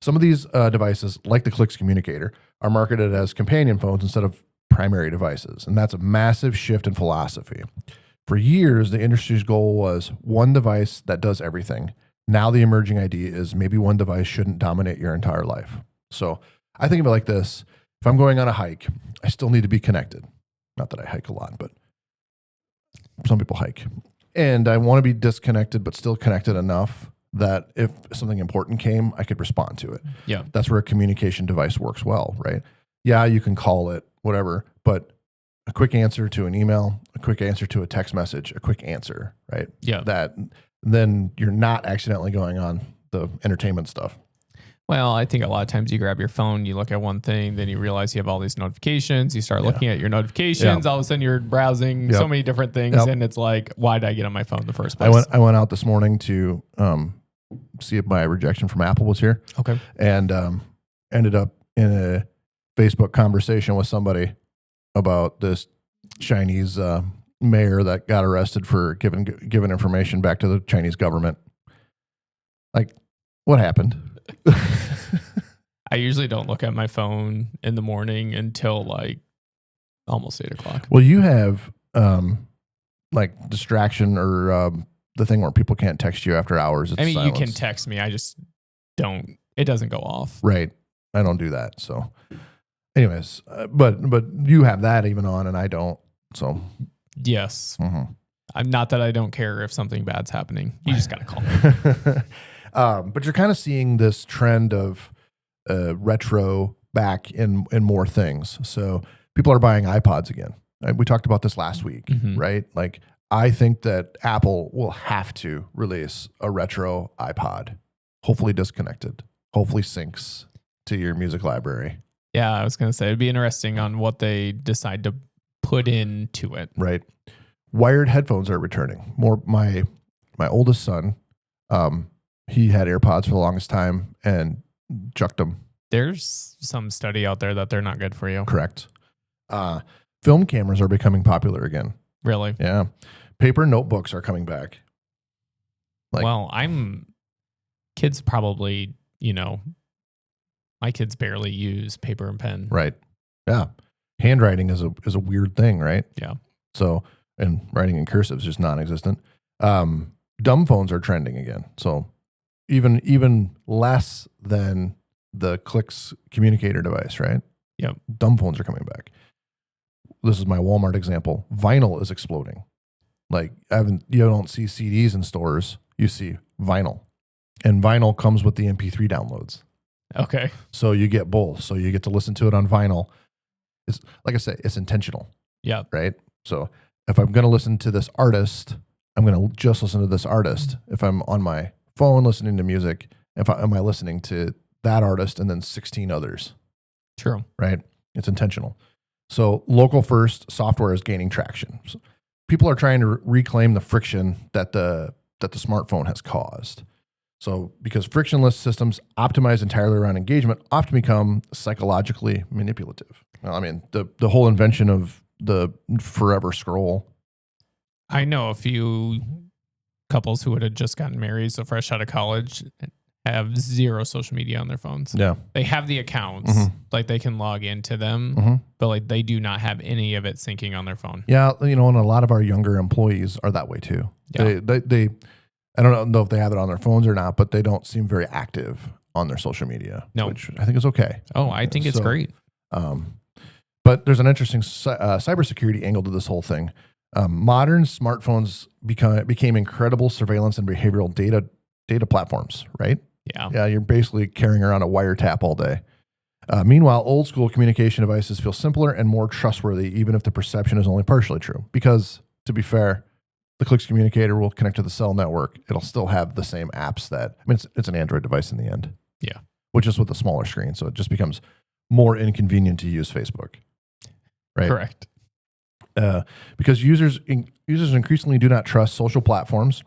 Some of these devices, like the Clicks communicator, are marketed as companion phones instead of primary devices. And that's a massive shift in philosophy. For years, the industry's goal was one device that does everything. Now the emerging idea is maybe one device shouldn't dominate your entire life. So I think of it like this. If I'm going on a hike, I still need to be connected. Not that I hike a lot, but some people hike. And I want to be disconnected, but still connected enough that if something important came, I could respond to it. Yeah. That's where a communication device works well, right? Yeah, you can call it, whatever, but a quick answer to an email, a quick answer to a text message, a quick answer, right? Yeah. That then you're not accidentally going on the entertainment stuff. Well, I think a lot of times you grab your phone, you look at one thing, then you realize you have all these notifications. You start looking at your notifications. All of a sudden, you're browsing so many different things, and it's like, why did I get on my phone in the first place? I went out this morning to see if my rejection from Apple was here. Okay, and ended up in a Facebook conversation with somebody about this Chinese mayor that got arrested for giving information back to the Chinese government. Like, what happened? I usually don't look at my phone in the morning until like almost 8 o'clock. Well, you have like distraction or the thing where people can't text you after hours. It's silence. You can text me. I just don't. It doesn't go off. Right. I don't do that. So, anyways, but you have that even on, and I don't. So, yes. Mm-hmm. I'm not that I don't care if something bad's happening. You just gotta call me. But you're kind of seeing this trend of retro back in more things. So people are buying iPods again. We talked about this last week, right? Like, I think that Apple will have to release a retro iPod, hopefully disconnected, hopefully syncs to your music library. Yeah, I was going to say, it'd be interesting on what they decide to put into it. Right. Wired headphones are returning. My oldest son, he had AirPods for the longest time and chucked them. There's some study out there that they're not good for you. Correct. Film cameras are becoming popular again. Really? Yeah. Paper notebooks are coming back. Well, kids probably, my kids barely use paper and pen. Right. Yeah. Handwriting is a weird thing, right? Yeah. So, and writing in cursive is just non-existent. Dumb phones are trending again. So even less than the Clicks communicator device, right? Yep. Dumb phones are coming back. This is my Walmart example. Vinyl is exploding. Like, you don't see CDs in stores. You see vinyl. And vinyl comes with the MP3 downloads. Okay. So you get both. So you get to listen to it on vinyl. It's like I say, it's intentional. Yeah. Right. So if I'm going to listen to this artist, I'm going to just listen to this artist. If I'm on my phone listening to music, am I listening to that artist and then 16 others? True. Right. It's intentional. So local first software is gaining traction. So people are trying to reclaim the friction that the smartphone has caused. So because frictionless systems optimized entirely around engagement often become psychologically manipulative. Well, I mean, the whole invention of the forever scroll. I know a few couples who had just gotten married, so fresh out of college, have zero social media on their phones. Yeah. They have the accounts, like they can log into them, but like they do not have any of it syncing on their phone. Yeah, and a lot of our younger employees are that way too. Yeah. They I don't know if they have it on their phones or not, but they don't seem very active on their social media, which I think is okay. Oh, I think it's great. But there's an interesting cybersecurity angle to this whole thing. Modern smartphones became incredible surveillance and behavioral data platforms, right? Yeah. Yeah, you're basically carrying around a wiretap all day. Meanwhile, old school communication devices feel simpler and more trustworthy, even if the perception is only partially true. Because, to be fair, the Clicks communicator will connect to the cell network. It'll still have the same apps it's an Android device in the end. Yeah. Which is with a smaller screen. So it just becomes more inconvenient to use Facebook. Right? Correct. Because users increasingly do not trust social platforms.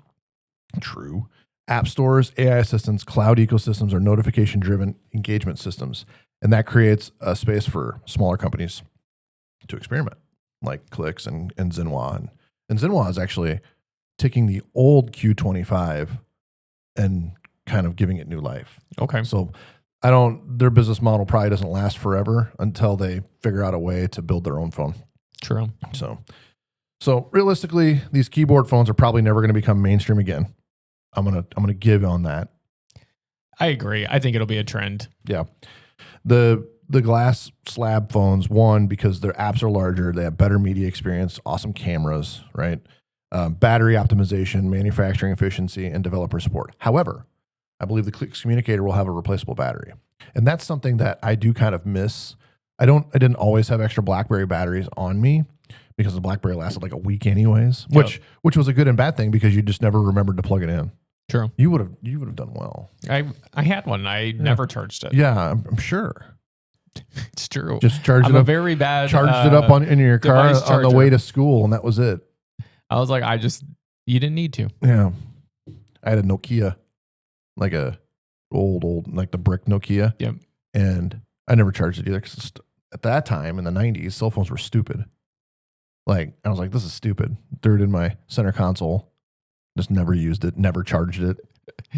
True. App stores, AI assistants, cloud ecosystems, or notification-driven engagement systems. And that creates a space for smaller companies to experiment, like Clicks and Xinhua. And Xinhua is actually taking the old Q25 and kind of giving it new life. Okay. So their business model probably doesn't last forever until they figure out a way to build their own phone. True. So realistically, these keyboard phones are probably never going to become mainstream again. I'm gonna give on that. I agree. I think it'll be a trend. Yeah. The glass slab phones, one, because their apps are larger, they have better media experience, awesome cameras, right? Battery optimization, manufacturing efficiency, and developer support. However, I believe the Clicks communicator will have a replaceable battery. And that's something that I do kind of miss. I didn't always have extra BlackBerry batteries on me because the BlackBerry lasted like a week anyways, which was a good and bad thing because you just never remembered to plug it in. True. You would have done well. I had one. I never charged it. Yeah, I'm sure. It's true. Just charged I'm it a up. very bad Charged it up in your car on charger. the way to school, and that was it. I was like, you didn't need to. Yeah. I had a Nokia, like a old, like the brick Nokia. Yep. And I never charged it either because at that time in the 90s, cell phones were stupid. Like, I was like, this is stupid. Threw it in my center console. Just never used it, never charged it.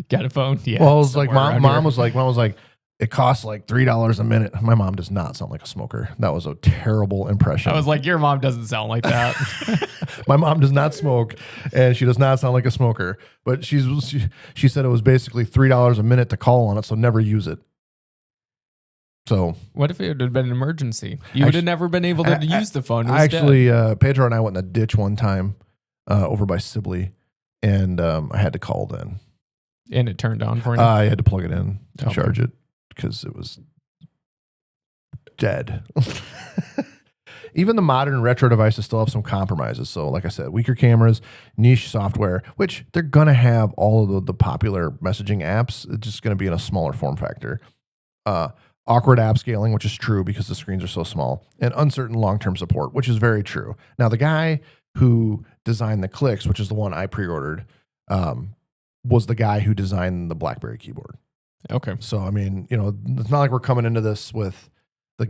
Got a phone? Yeah. Well, I was like, mom was like, it costs like $3 a minute. My mom does not sound like a smoker. That was a terrible impression. I was like, your mom doesn't sound like that. My mom does not smoke, and she does not sound like a smoker. But she said it was basically $3 a minute to call on it, so never use it. So what if it had been an emergency? You would have never been able to use the phone. Actually, Pedro and I went in a ditch one time over by Sibley, and I had to call then. And it turned on for you? I had to plug it in to charge it because it was dead. Even the modern retro devices still have some compromises. So like I said, weaker cameras, niche software, which they're going to have all of the popular messaging apps. It's just going to be in a smaller form factor. Awkward app scaling, which is true because the screens are so small, and uncertain long-term support, which is very true. Now, the guy who designed the Clicks, which is the one I pre-ordered, was the guy who designed the BlackBerry keyboard. Okay. So, I mean, it's not like we're coming into this with the,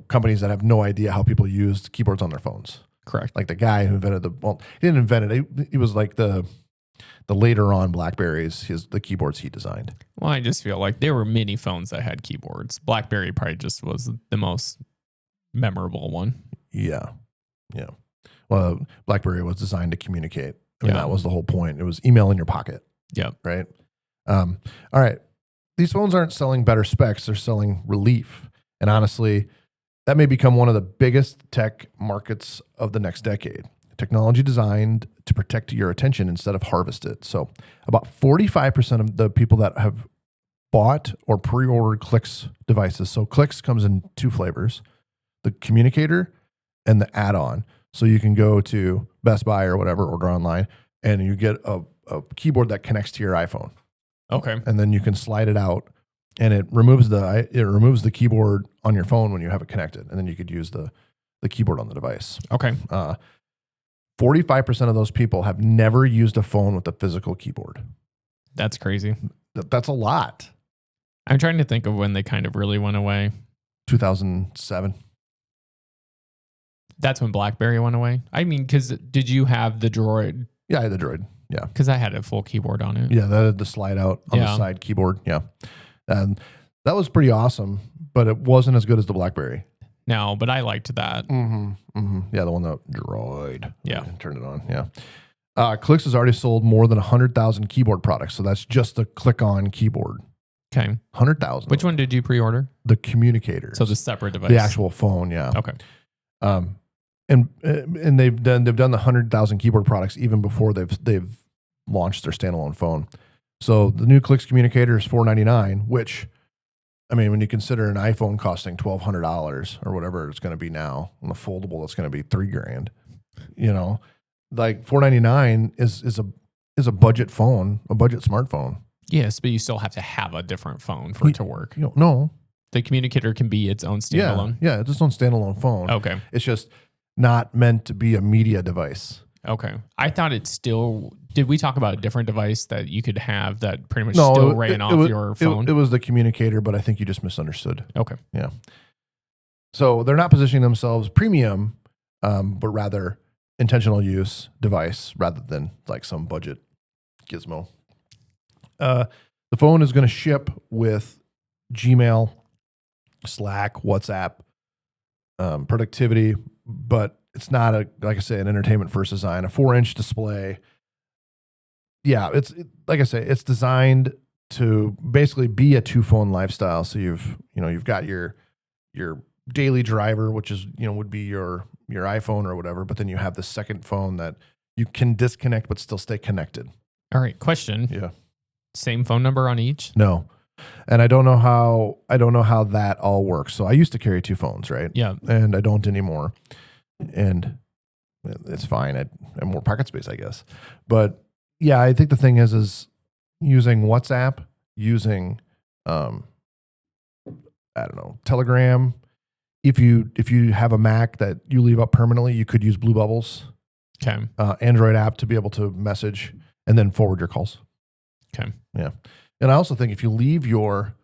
companies that have no idea how people use keyboards on their phones. Correct. Like the guy who invented he didn't invent it. He was like the later on BlackBerries, the keyboards he designed. Well, I just feel like there were many phones that had keyboards. BlackBerry probably just was the most memorable one. Yeah. Yeah. Well, BlackBerry was designed to communicate. I mean, that was the whole point. It was email in your pocket. Yep. Right. All right. These phones aren't selling better specs. They're selling relief. And honestly, that may become one of the biggest tech markets of the next decade. Technology designed to protect your attention instead of harvest it. So about 45% of the people that have bought or pre-ordered Clicks devices. So Clicks comes in two flavors, the communicator and the add-on. So you can go to Best Buy or whatever, order online, and you get a keyboard that connects to your iPhone. Okay. And then you can slide it out, and it removes the keyboard on your phone when you have it connected, and then you could use the keyboard on the device. Okay. 45% of those people have never used a phone with a physical keyboard. That's crazy. That's a lot. I'm trying to think of when they kind of really went away. 2007. That's when BlackBerry went away? I mean, because did you have the Droid? Yeah, I had the Droid. Yeah. Because I had a full keyboard on it. Yeah, that had the slide out on the side keyboard. Yeah. And that was pretty awesome, but it wasn't as good as the BlackBerry. No, but I liked that. Yeah, the one that Droid. Yeah. Turned it on. Yeah. Clicks has already sold more than 100,000 keyboard products. So that's just the click-on keyboard. Okay. 100,000. Which one did you pre-order? The communicator. So the separate device. The actual phone, yeah. Okay. And they've done the 100,000 keyboard products even before they've launched their standalone phone. So the new Clicks communicator is $499, which, I mean, when you consider an iPhone costing $1,200 or whatever it's going to be now, and the foldable it's going to be $3,000. Like $499 is a budget phone, a budget smartphone. Yes, but you still have to have a different phone for it to work. No. The communicator can be its own standalone. Yeah, it's its own standalone phone. Okay. It's just not meant to be a media device. Okay. I thought it still... Did we talk about a different device that you could have that pretty much still ran off your phone? It was the communicator, but I think you just misunderstood. Okay. Yeah. So they're not positioning themselves premium, but rather intentional use device rather than like some budget gizmo. The phone is going to ship with Gmail, Slack, WhatsApp, productivity, but it's not like I say, an entertainment first design, a 4-inch display. Yeah, like I say, it's designed to basically be a 2-phone lifestyle. So you've got your daily driver, which is, would be your iPhone or whatever, but then you have the second phone that you can disconnect but still stay connected. All right, question. Yeah. Same phone number on each? No. And I don't know how that all works. So I used to carry 2 phones, right? Yeah. And I don't anymore. And it's fine. I have more pocket space, I guess. But yeah, I think the thing is using WhatsApp, using Telegram. If you have a Mac that you leave up permanently, you could use Blue Bubbles. Okay. Android app to be able to message and then forward your calls. Okay. Yeah. And I also think if you leave your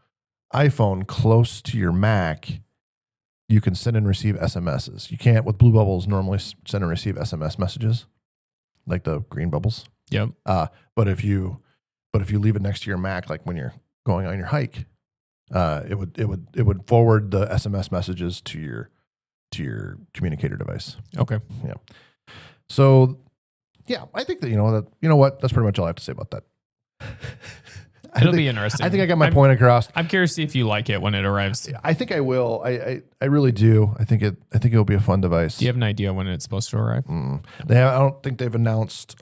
iPhone close to your Mac, you can send and receive SMSs. You can't with Blue Bubbles normally send and receive SMS messages, like the green bubbles. Yep. But if you leave it next to your Mac, like when you're going on your hike, it would forward the SMS messages to your communicator device. Okay. Yeah. So yeah, I think that you know what that's pretty much all I have to say about that. It'll be interesting. I think I got my point across. I'm curious to see if you like it when it arrives. I think I will. I really do. I think it'll be a fun device. Do you have an idea when it's supposed to arrive? I don't think they've announced.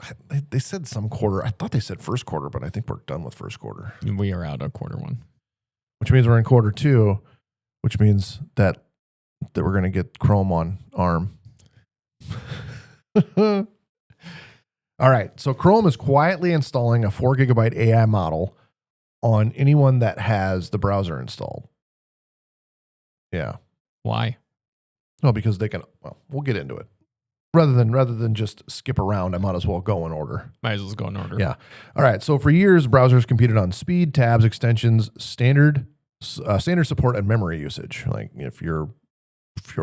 They said some quarter. I thought they said first quarter, but I think we're done with first quarter. We are out of quarter 1, which means we're in quarter 2, which means that we're going to get Chrome on ARM. All right. So Chrome is quietly installing a 4 gigabyte AI model on anyone that has the browser installed. Yeah. Why? No, because they can. Well, we'll get into it. Rather than just skip around, I might as well go in order. Might as well go in order. Yeah. All right. So for years, browsers competed on speed, tabs, extensions, standard support, and memory usage. Like if your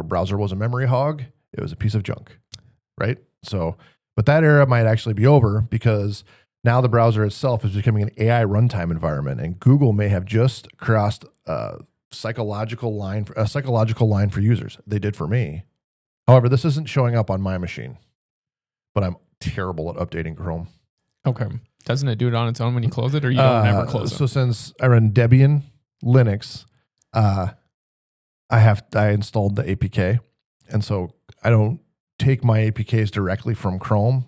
browser was a memory hog, it was a piece of junk, right? So, but that era might actually be over because now the browser itself is becoming an AI runtime environment, and Google may have just crossed a psychological line for users. They did for me. However, this isn't showing up on my machine, but I'm terrible at updating Chrome. Okay. Doesn't it do it on its own when you close it, or you don't ever close it? So since I run Debian Linux, I installed the APK, and so I don't take my APKs directly from Chrome.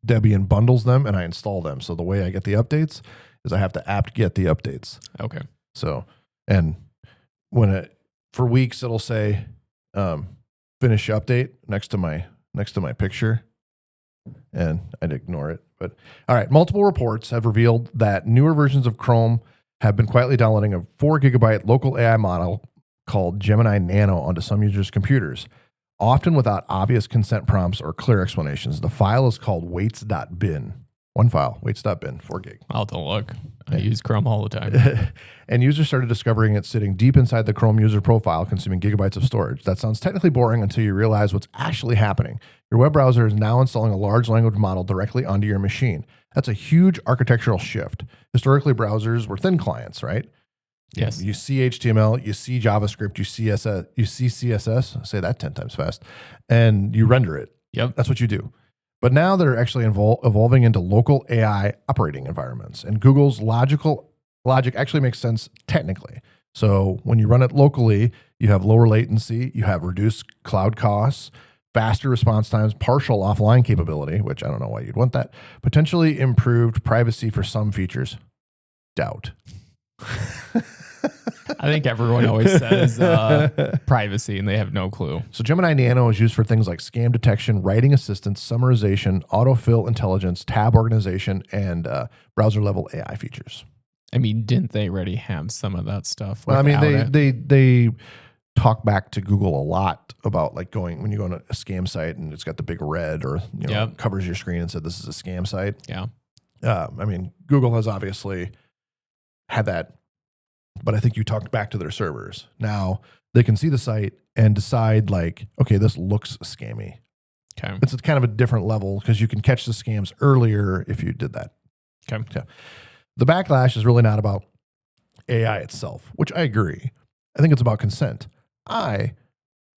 Debian bundles them, and I install them. So the way I get the updates is I have to apt-get the updates. Okay. So, and for weeks it'll say finish update next to my picture, and I'd ignore it. But all right, multiple reports have revealed that newer versions of Chrome have been quietly downloading a 4 gigabyte local AI model called Gemini Nano onto some users' computers, often without obvious consent prompts or clear explanations. The file is called weights.bin. One file, weights.bin, 4 gig. I'll have to look. I use Chrome all the time. And users started discovering it sitting deep inside the Chrome user profile, consuming gigabytes of storage. That sounds technically boring until you realize what's actually happening. Your web browser is now installing a large language model directly onto your machine. That's a huge architectural shift. Historically, browsers were thin clients, right? Yes. You see HTML, you see JavaScript, you see CSS, say that 10 times fast, and you render it. Yep. That's what you do. But now they're actually evolving into local AI operating environments. And Google's logic actually makes sense technically. So when you run it locally, you have lower latency, you have reduced cloud costs, faster response times, partial offline capability, which I don't know why you'd want that, potentially improved privacy for some features. Doubt. I think everyone always says privacy, and they have no clue. So Gemini Nano is used for things like scam detection, writing assistance, summarization, autofill intelligence, tab organization, and browser-level AI features. I mean, didn't they already have some of that stuff? Well, I mean, they talk back to Google a lot about like when you go on a scam site and it's got the big red or covers your screen and said this is a scam site. Yeah. I mean, Google has obviously had that, but I think you talked back to their servers. Now they can see the site and decide like, okay, this looks scammy. Okay. It's kind of a different level because you can catch the scams earlier if you did that. Okay. The backlash is really not about AI itself, which I agree. I think it's about consent. I,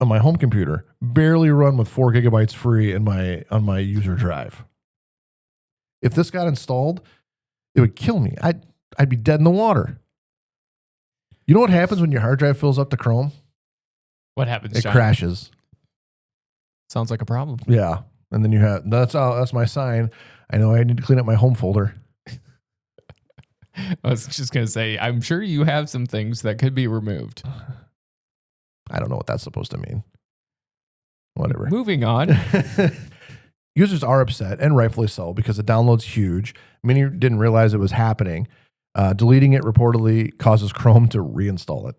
on my home computer, barely run with 4 gigabytes free on my user drive. If this got installed, it would kill me. I'd be dead in the water. You know what happens when your hard drive fills up to Chrome? What happens, It John? crashes. Sounds like a problem. Yeah. And then that's my sign. I know I need to clean up my home folder. I was just going to say, I'm sure you have some things that could be removed. I don't know what that's supposed to mean. Whatever. Moving on. Users are upset, and rightfully so, because the download's huge. Many didn't realize it was happening. Deleting it reportedly causes Chrome to reinstall it.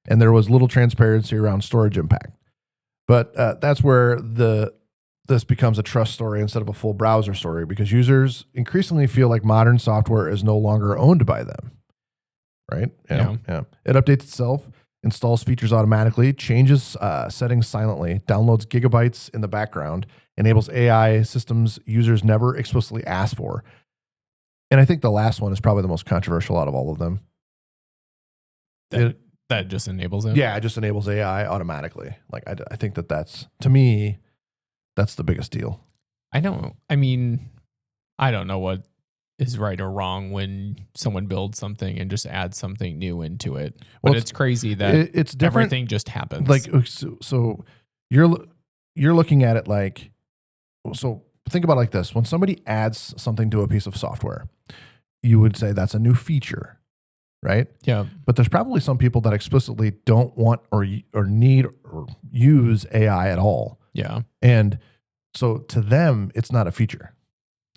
And there was little transparency around storage impact. But that's where this becomes a trust story instead of a full browser story, because users increasingly feel like modern software is no longer owned by them. Right? Yeah. It updates itself, installs features automatically, changes settings silently, downloads gigabytes in the background, enables AI systems users never explicitly asked for. And I think the last one is probably the most controversial out of all of them. That just enables it? Yeah, it just enables AI automatically. Like, I think that's, to me, that's the biggest deal. I don't know what is right or wrong when someone builds something and just adds something new into it. But Well, it's crazy that it's different. Everything just happens. Like, so you're looking at it like, so think about it like this. When somebody adds something to a piece of software, you would say that's a new feature, right? Yeah. But there's probably some people that explicitly don't want or need or use AI at all. Yeah. And so to them, it's not a feature.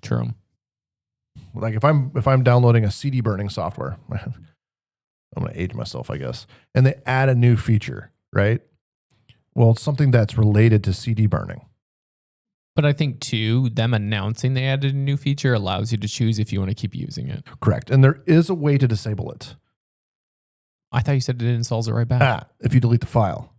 True. Like if I'm downloading a CD burning software, I'm going to age myself, I guess, and they add a new feature, right? Well, it's something that's related to CD burning. But I think too, them announcing they added a new feature allows you to choose if you want to keep using it. Correct. And there is a way to disable it. I thought you said it installs it right back. If you delete the file.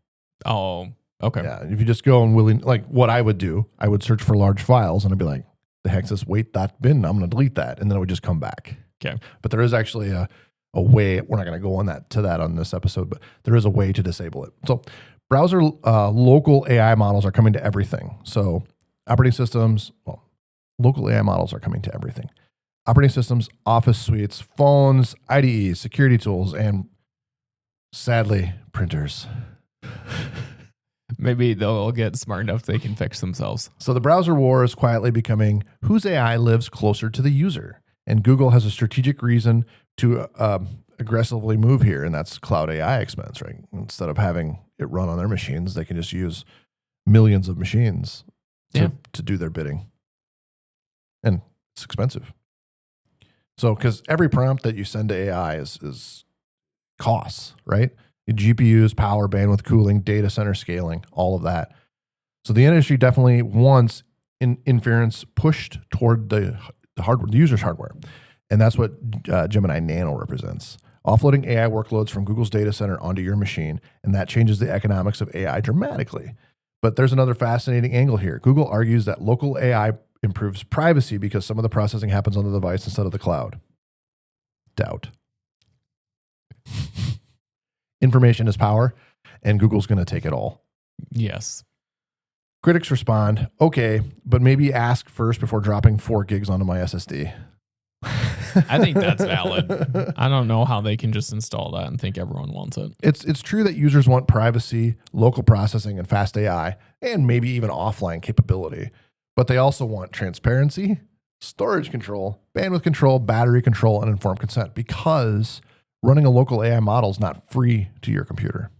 Oh, okay. Yeah. If you just go and like what I would do, I would search for large files and I'd be like, the heck's this wait.bin? I'm going to delete that. And then it would just come back. Okay. But there is actually a way, we're not going to go on that on this episode, but there is a way to disable it. So browser local AI models are coming to everything. So operating systems, local AI models are coming to everything. Operating systems, office suites, phones, IDEs, security tools, and sadly, printers. Maybe they'll get smart enough they can fix themselves. So the browser war is quietly becoming whose AI lives closer to the user. And Google has a strategic reason to aggressively move here, and that's cloud AI expense, right? Instead of having it run on their machines, they can just use millions of machines to do their bidding. And it's expensive. So, because every prompt that you send to AI is costs, right? GPUs, power, bandwidth, cooling, data center scaling, all of that. So the industry definitely wants inference pushed toward the hardware, the user's hardware. And that's what Gemini Nano represents. Offloading AI workloads from Google's data center onto your machine, and that changes the economics of AI dramatically. But there's another fascinating angle here. Google argues that local AI improves privacy because some of the processing happens on the device instead of the cloud. Doubt. Information is power, and Google's going to take it all. Yes. Critics respond, okay, but maybe ask first before dropping 4 gigs onto my SSD. I think that's valid. I don't know how they can just install that and think everyone wants it. It's true that users want privacy, local processing, and fast AI, and maybe even offline capability. But they also want transparency, storage control, bandwidth control, battery control, and informed consent, because running a local AI model is not free to your computer.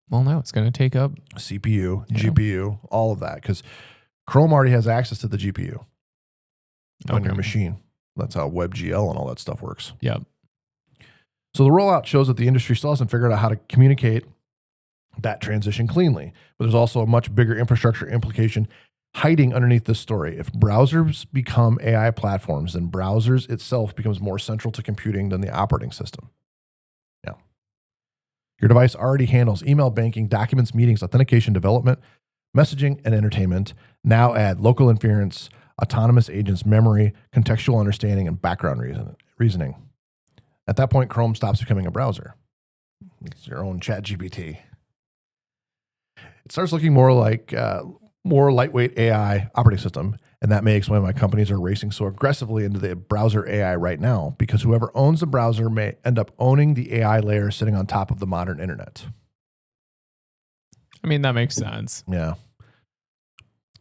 Well, no, it's going to take up CPU, GPU, all of that, because Chrome already has access to the GPU on your machine. That's how WebGL and all that stuff works. Yeah. So the rollout shows that the industry still hasn't figured out how to communicate that transition cleanly. But there's also a much bigger infrastructure implication hiding underneath this story. If browsers become AI platforms, then browsers itself becomes more central to computing than the operating system. Yeah. Your device already handles email, banking, documents, meetings, authentication, development, messaging, and entertainment. Now add local inference, autonomous agents, memory, contextual understanding, and background reasoning. At that point, Chrome stops becoming a browser. It's your own ChatGPT. It starts looking more like more lightweight AI operating system, and that may explain why companies are racing so aggressively into the browser AI right now, because whoever owns the browser may end up owning the AI layer sitting on top of the modern internet. I mean, that makes sense. Yeah.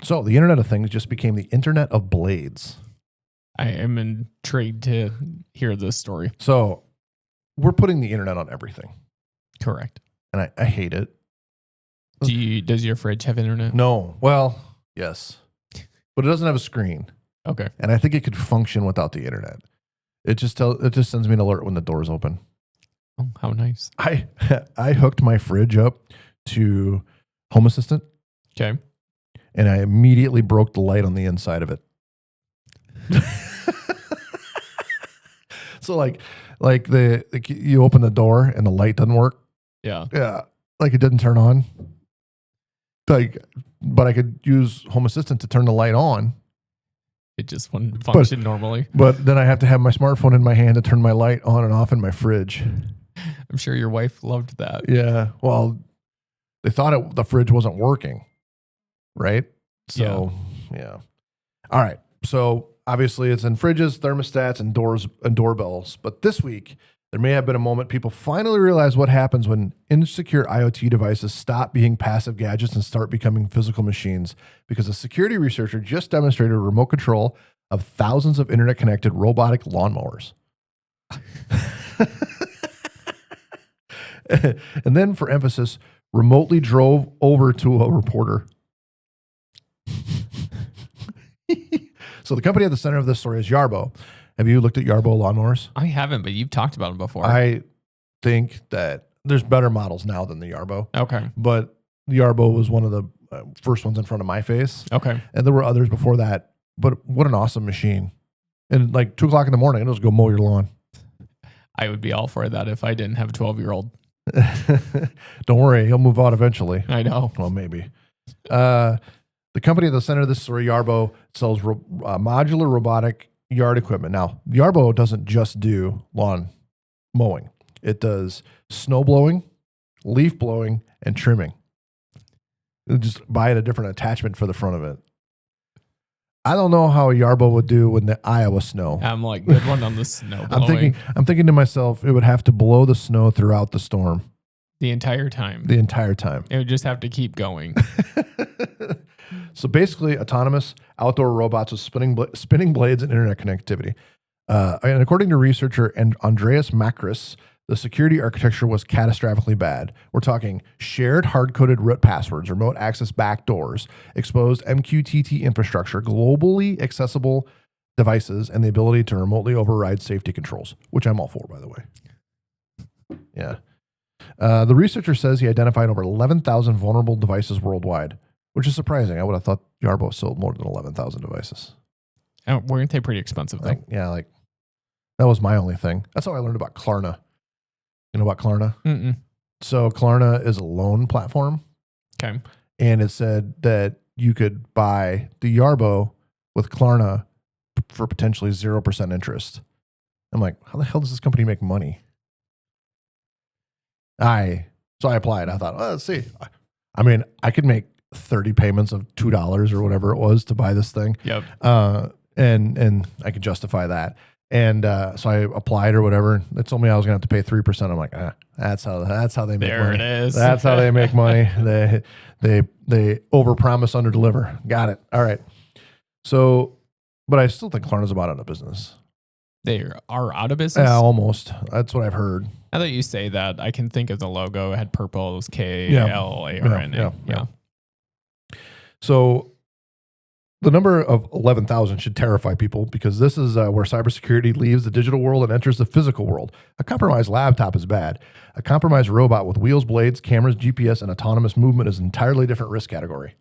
So the Internet of Things just became the Internet of Blades. I am intrigued to hear this story. So we're putting the internet on everything. Correct. And I hate it. Does your fridge have internet? No. Well, yes. But it doesn't have a screen. Okay. And I think it could function without the internet. It just sends me an alert when the door's open. Oh, how nice. I hooked my fridge up to Home Assistant. Okay. And I immediately broke the light on the inside of it. So like you open the door and the light doesn't work. Yeah. Yeah. Like it didn't turn on. But I could use Home Assistant to turn the light on. It just wouldn't function normally. But then I have to have my smartphone in my hand to turn my light on and off in my fridge. I'm sure your wife loved that. Yeah. Well, they thought the fridge wasn't working. Right? So, yeah. All right. So obviously it's in fridges, thermostats, and doors and doorbells. But this week, there may have been a moment people finally realize what happens when insecure IoT devices stop being passive gadgets and start becoming physical machines, because a security researcher just demonstrated remote control of thousands of internet-connected robotic lawnmowers. And then, for emphasis, remotely drove over to a reporter. So the company at the center of this story is Yarbo. Have you looked at Yarbo lawnmowers? I haven't, but you've talked about them before. I think that there's better models now than the Yarbo. Okay. But the Yarbo was one of the first ones in front of my face. Okay. And there were others before that. But what an awesome machine. And like 2 o'clock in the morning, it'll just go mow your lawn. I would be all for that if I didn't have a 12-year-old. Don't worry, he'll move out eventually. I know. Well, maybe. The company at the center of this story, Yarbo, sells modular robotic yard equipment. Now, Yarbo doesn't just do lawn mowing. It does snow blowing, leaf blowing, and trimming. You just buy a different attachment for the front of it. I don't know how a Yarbo would do with the Iowa snow. I'm like, good one on the snow blowing. I'm thinking to myself, it would have to blow the snow throughout the storm. The entire time. It would just have to keep going. So basically, autonomous outdoor robots with spinning blades and internet connectivity. And according to researcher Andreas Makris, the security architecture was catastrophically bad. We're talking shared hard-coded root passwords, remote access backdoors, exposed MQTT infrastructure, globally accessible devices, and the ability to remotely override safety controls, which I'm all for, by the way. Yeah. The researcher says he identified over 11,000 vulnerable devices worldwide, which is surprising. I would have thought Yarbo sold more than 11,000 devices. Oh, weren't they pretty expensive, though? Like that was my only thing. That's how I learned about Klarna. You know about Klarna? Mm-mm. So Klarna is a loan platform. Okay. And it said that you could buy the Yarbo with Klarna for potentially 0% interest. I'm like, how the hell does this company make money? So I applied. I thought, let's see. I mean, I could make 30 payments of $2 or whatever it was to buy this thing. Yep. And I could justify that. And so I applied or whatever. They told me I was going to have to pay 3%. I'm like, that's how they make money. There it is. That's how they make money. They overpromise, underdeliver. Got it. All right. So, but I still think Klarna's about out of business. They are out of business? Yeah, almost. That's what I've heard. Now that you say that, I can think of the logo. It had purple. It was KLARNA. Yeah. So the number of 11,000 should terrify people, because this is where cybersecurity leaves the digital world and enters the physical world. A compromised laptop is bad. A compromised robot with wheels, blades, cameras, GPS, and autonomous movement is an entirely different risk category.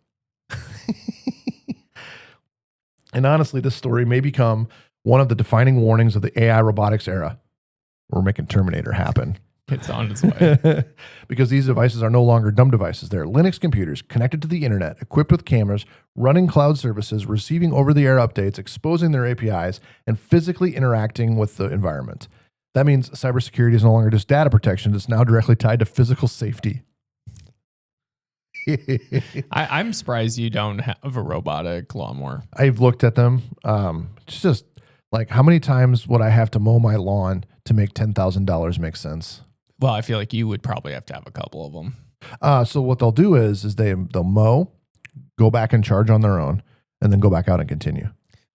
And honestly, this story may become one of the defining warnings of the AI robotics era. We're making Terminator happen. It's on its way. Because these devices are no longer dumb devices. They're Linux computers connected to the internet, equipped with cameras, running cloud services, receiving over-the-air updates, exposing their APIs, and physically interacting with the environment. That means cybersecurity is no longer just data protection. It's now directly tied to physical safety. I'm surprised you don't have a robotic lawnmower. I've looked at them. It's just like, how many times would I have to mow my lawn to make $10,000 make sense? Well, I feel like you would probably have to have a couple of them. So what they'll do is they'll mow, go back and charge on their own, and then go back out and continue.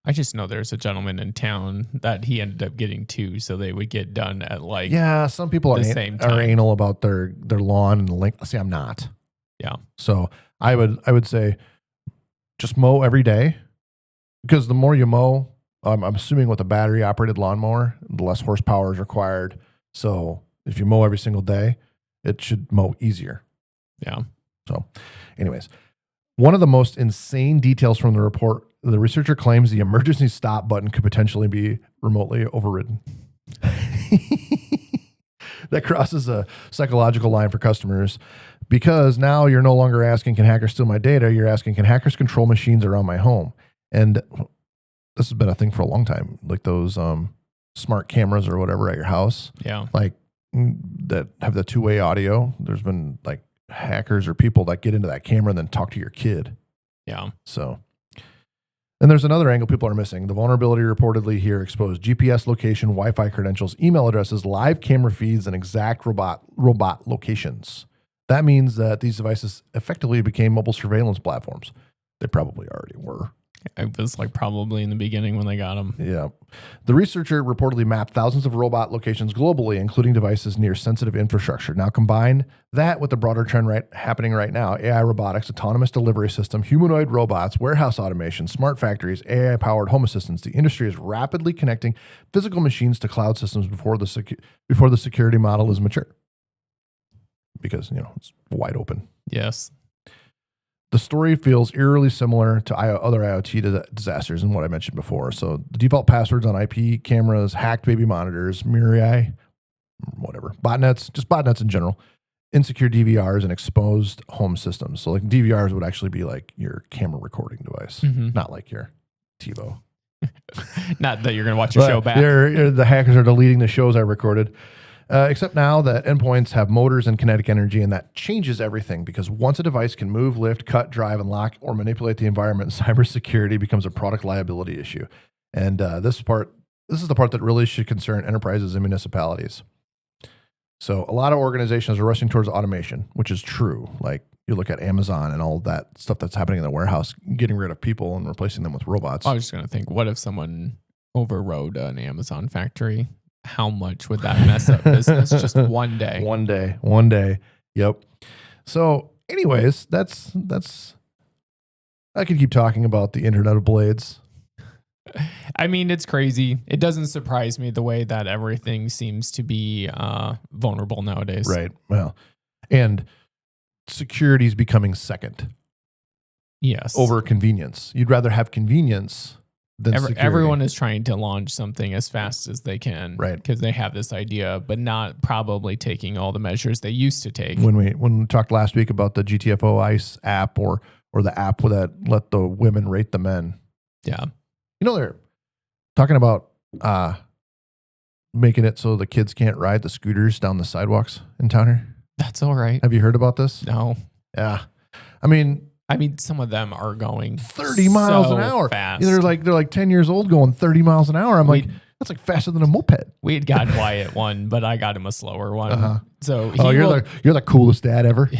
I just know there's a gentleman in town that he ended up getting two, so they would get done at like some people the are same time. are anal about their lawn and the length. See, I'm not. Yeah. So I would say just mow every day, because the more you mow, I'm assuming with a battery operated lawnmower, the less horsepower is required. So if you mow every single day, it should mow easier. Yeah. So anyways, one of the most insane details from the report, the researcher claims the emergency stop button could potentially be remotely overridden. That crosses a psychological line for customers, because now you're no longer asking, can hackers steal my data? You're asking, can hackers control machines around my home? And this has been a thing for a long time, like those smart cameras or whatever at your house. Yeah. Like that have the two-way audio. There's been like hackers or people that get into that camera and then talk to your kid. Yeah. So, and there's another angle people are missing. The vulnerability reportedly here exposed GPS location, Wi-Fi credentials, email addresses, live camera feeds, and exact robot locations. That means that these devices effectively became mobile surveillance platforms. They probably already were. It was like probably in the beginning when they got them. Yeah. The researcher reportedly mapped thousands of robot locations globally, including devices near sensitive infrastructure. Now combine that with the broader trend happening right now: AI robotics, autonomous delivery system, humanoid robots, warehouse automation, smart factories, AI-powered home assistants. The industry is rapidly connecting physical machines to cloud systems before the security model is mature. Because, it's wide open. Yes. The story feels eerily similar to other IoT disasters and what I mentioned before. So the default passwords on IP cameras, hacked baby monitors, Mirai, whatever, botnets in general, insecure DVRs, and exposed home systems. So like DVRs would actually be like your camera recording device, not like your TiVo. Not that you're going to watch your show back. The hackers are deleting the shows I recorded. Except now that endpoints have motors and kinetic energy, and that changes everything, because once a device can move, lift, cut, drive, unlock, or manipulate the environment, cybersecurity becomes a product liability issue. And this is the part that really should concern enterprises and municipalities. So a lot of organizations are rushing towards automation, which is true. Like you look at Amazon and all of that stuff that's happening in the warehouse, getting rid of people and replacing them with robots. I was just going to think, what if someone overrode an Amazon factory? How much would that mess up business just one day? One day. Yep. So anyways, that's I could keep talking about the Internet of Blades. I mean, it's crazy. It doesn't surprise me the way that everything seems to be vulnerable nowadays. Right. Well, and security is becoming second. Yes. Over convenience. You'd rather have convenience than security. Everyone is trying to launch something as fast as they can. Right. Because they have this idea, but not probably taking all the measures they used to take. When we talked last week about the GTFO ICE app or the app that let the women rate the men. Yeah. They're talking about making it so the kids can't ride the scooters down the sidewalks in town here. That's all right. Have you heard about this? No. Yeah. I mean, some of them are going 30 miles an hour. Fast. They're like 10 years old going 30 miles an hour. I'm like, that's like faster than a moped. We had gotten Wyatt one, but I got him a slower one. Uh-huh. So you're the coolest dad ever.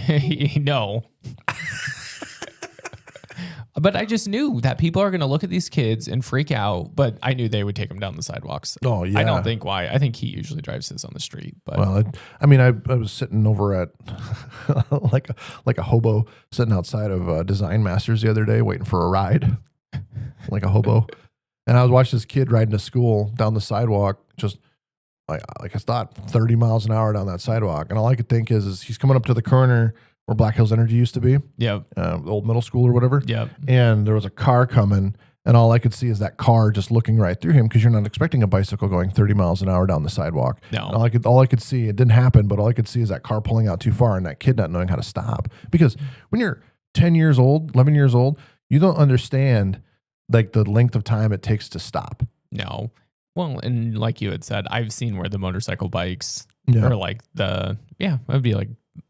No. But I just knew that people are going to look at these kids and freak out, but I knew they would take them down the sidewalks. Oh, yeah. I don't think why. I think he usually drives his on the street. But well, I was sitting over at like a hobo sitting outside of Design Masters the other day waiting for a ride, like a hobo. And I was watching this kid riding to school down the sidewalk, just like I thought 30 miles an hour down that sidewalk. And all I could think is he's coming up to the corner where Black Hills Energy used to be. Yep. The old middle school or whatever. Yep. And there was a car coming, And all I could see is that car just looking right through him because you're not expecting a bicycle going 30 miles an hour down the sidewalk. No. And all I could see, it didn't happen, but all I could see is that car pulling out too far and that kid not knowing how to stop. Because when you're 10 years old, 11 years old, you don't understand like the length of time it takes to stop. No. Well, and like you had said, I've seen where the motorcycle bikes or like it would be like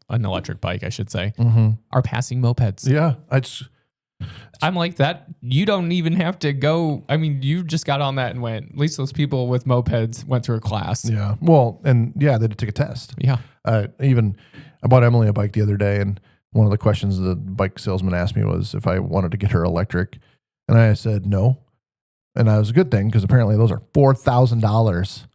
an electric bike, I should say, are passing mopeds. Yeah. I'm like that. You don't even have to go. I mean, you just got on that and went, at least those people with mopeds went through a class. Yeah. Well, and yeah, they had to take a test. Yeah. I bought Emily a bike the other day, and one of the questions the bike salesman asked me was if I wanted to get her electric. And I said no. And that was a good thing because apparently those are $4,000.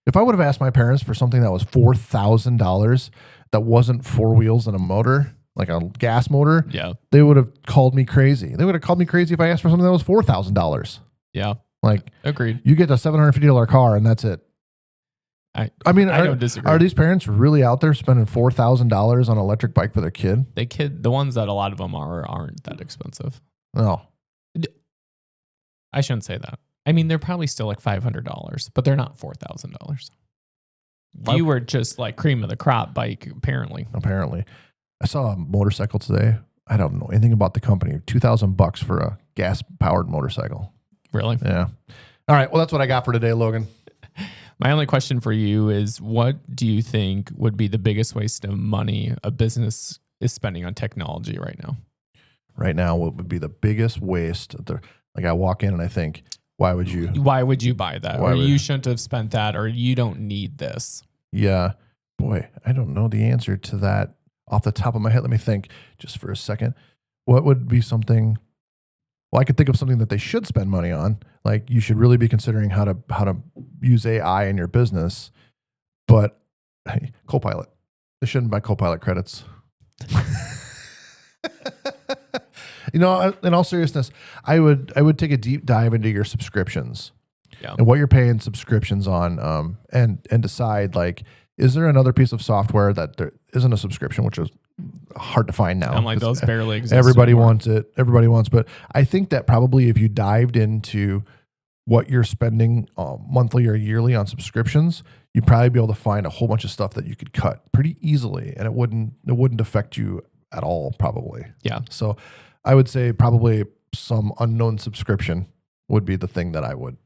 If I would have asked my parents for something that was $4,000 that wasn't 4 wheels and a motor, like a gas motor, they would have called me crazy. They would have called me crazy if I asked for something that was $4,000. Yeah. Like, agreed. You get a $750 car and that's it. I don't disagree. Are these parents really out there spending $4,000 on an electric bike for their kid? The ones that a lot of them aren't that expensive. No. I shouldn't say that. I mean, they're probably still like $500, but they're not $4,000. You were just like cream of the crop bike, apparently. Apparently. I saw a motorcycle today. I don't know anything about the company. $2,000 for a gas-powered motorcycle. Really? Yeah. All right. Well, that's what I got for today, Logan. My only question for you is, what do you think would be the biggest waste of money a business is spending on technology right now? Right now, what would be the biggest waste? Like I walk in and I think, why would you buy that? Or you shouldn't have spent that, or you don't need this. Yeah. Boy, I don't know the answer to that off the top of my head. Let me think just for a second. What would be something? Well, I could think of something that they should spend money on. Like you should really be considering how to use AI in your business. But hey, Copilot. They shouldn't buy Copilot credits. In all seriousness, I would take a deep dive into your subscriptions and what you're paying subscriptions on, and decide like, is there another piece of software that there isn't a subscription, which is hard to find now. I'm like, those barely exist. Everybody wants it. Everybody wants, but I think that probably if you dived into what you're spending monthly or yearly on subscriptions, you'd probably be able to find a whole bunch of stuff that you could cut pretty easily, and it wouldn't affect you at all, probably. Yeah. So I would say probably some unknown subscription would be the thing that I would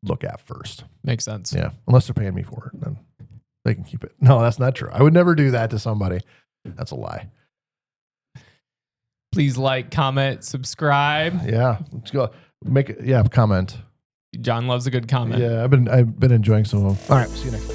look at first. Makes sense. Yeah. Unless they're paying me for it, then they can keep it. No, that's not true. I would never do that to somebody. That's a lie. Please like, comment, subscribe. Yeah. Let's go. Comment. John loves a good comment. Yeah, I've been enjoying some of them. All right. See you next time.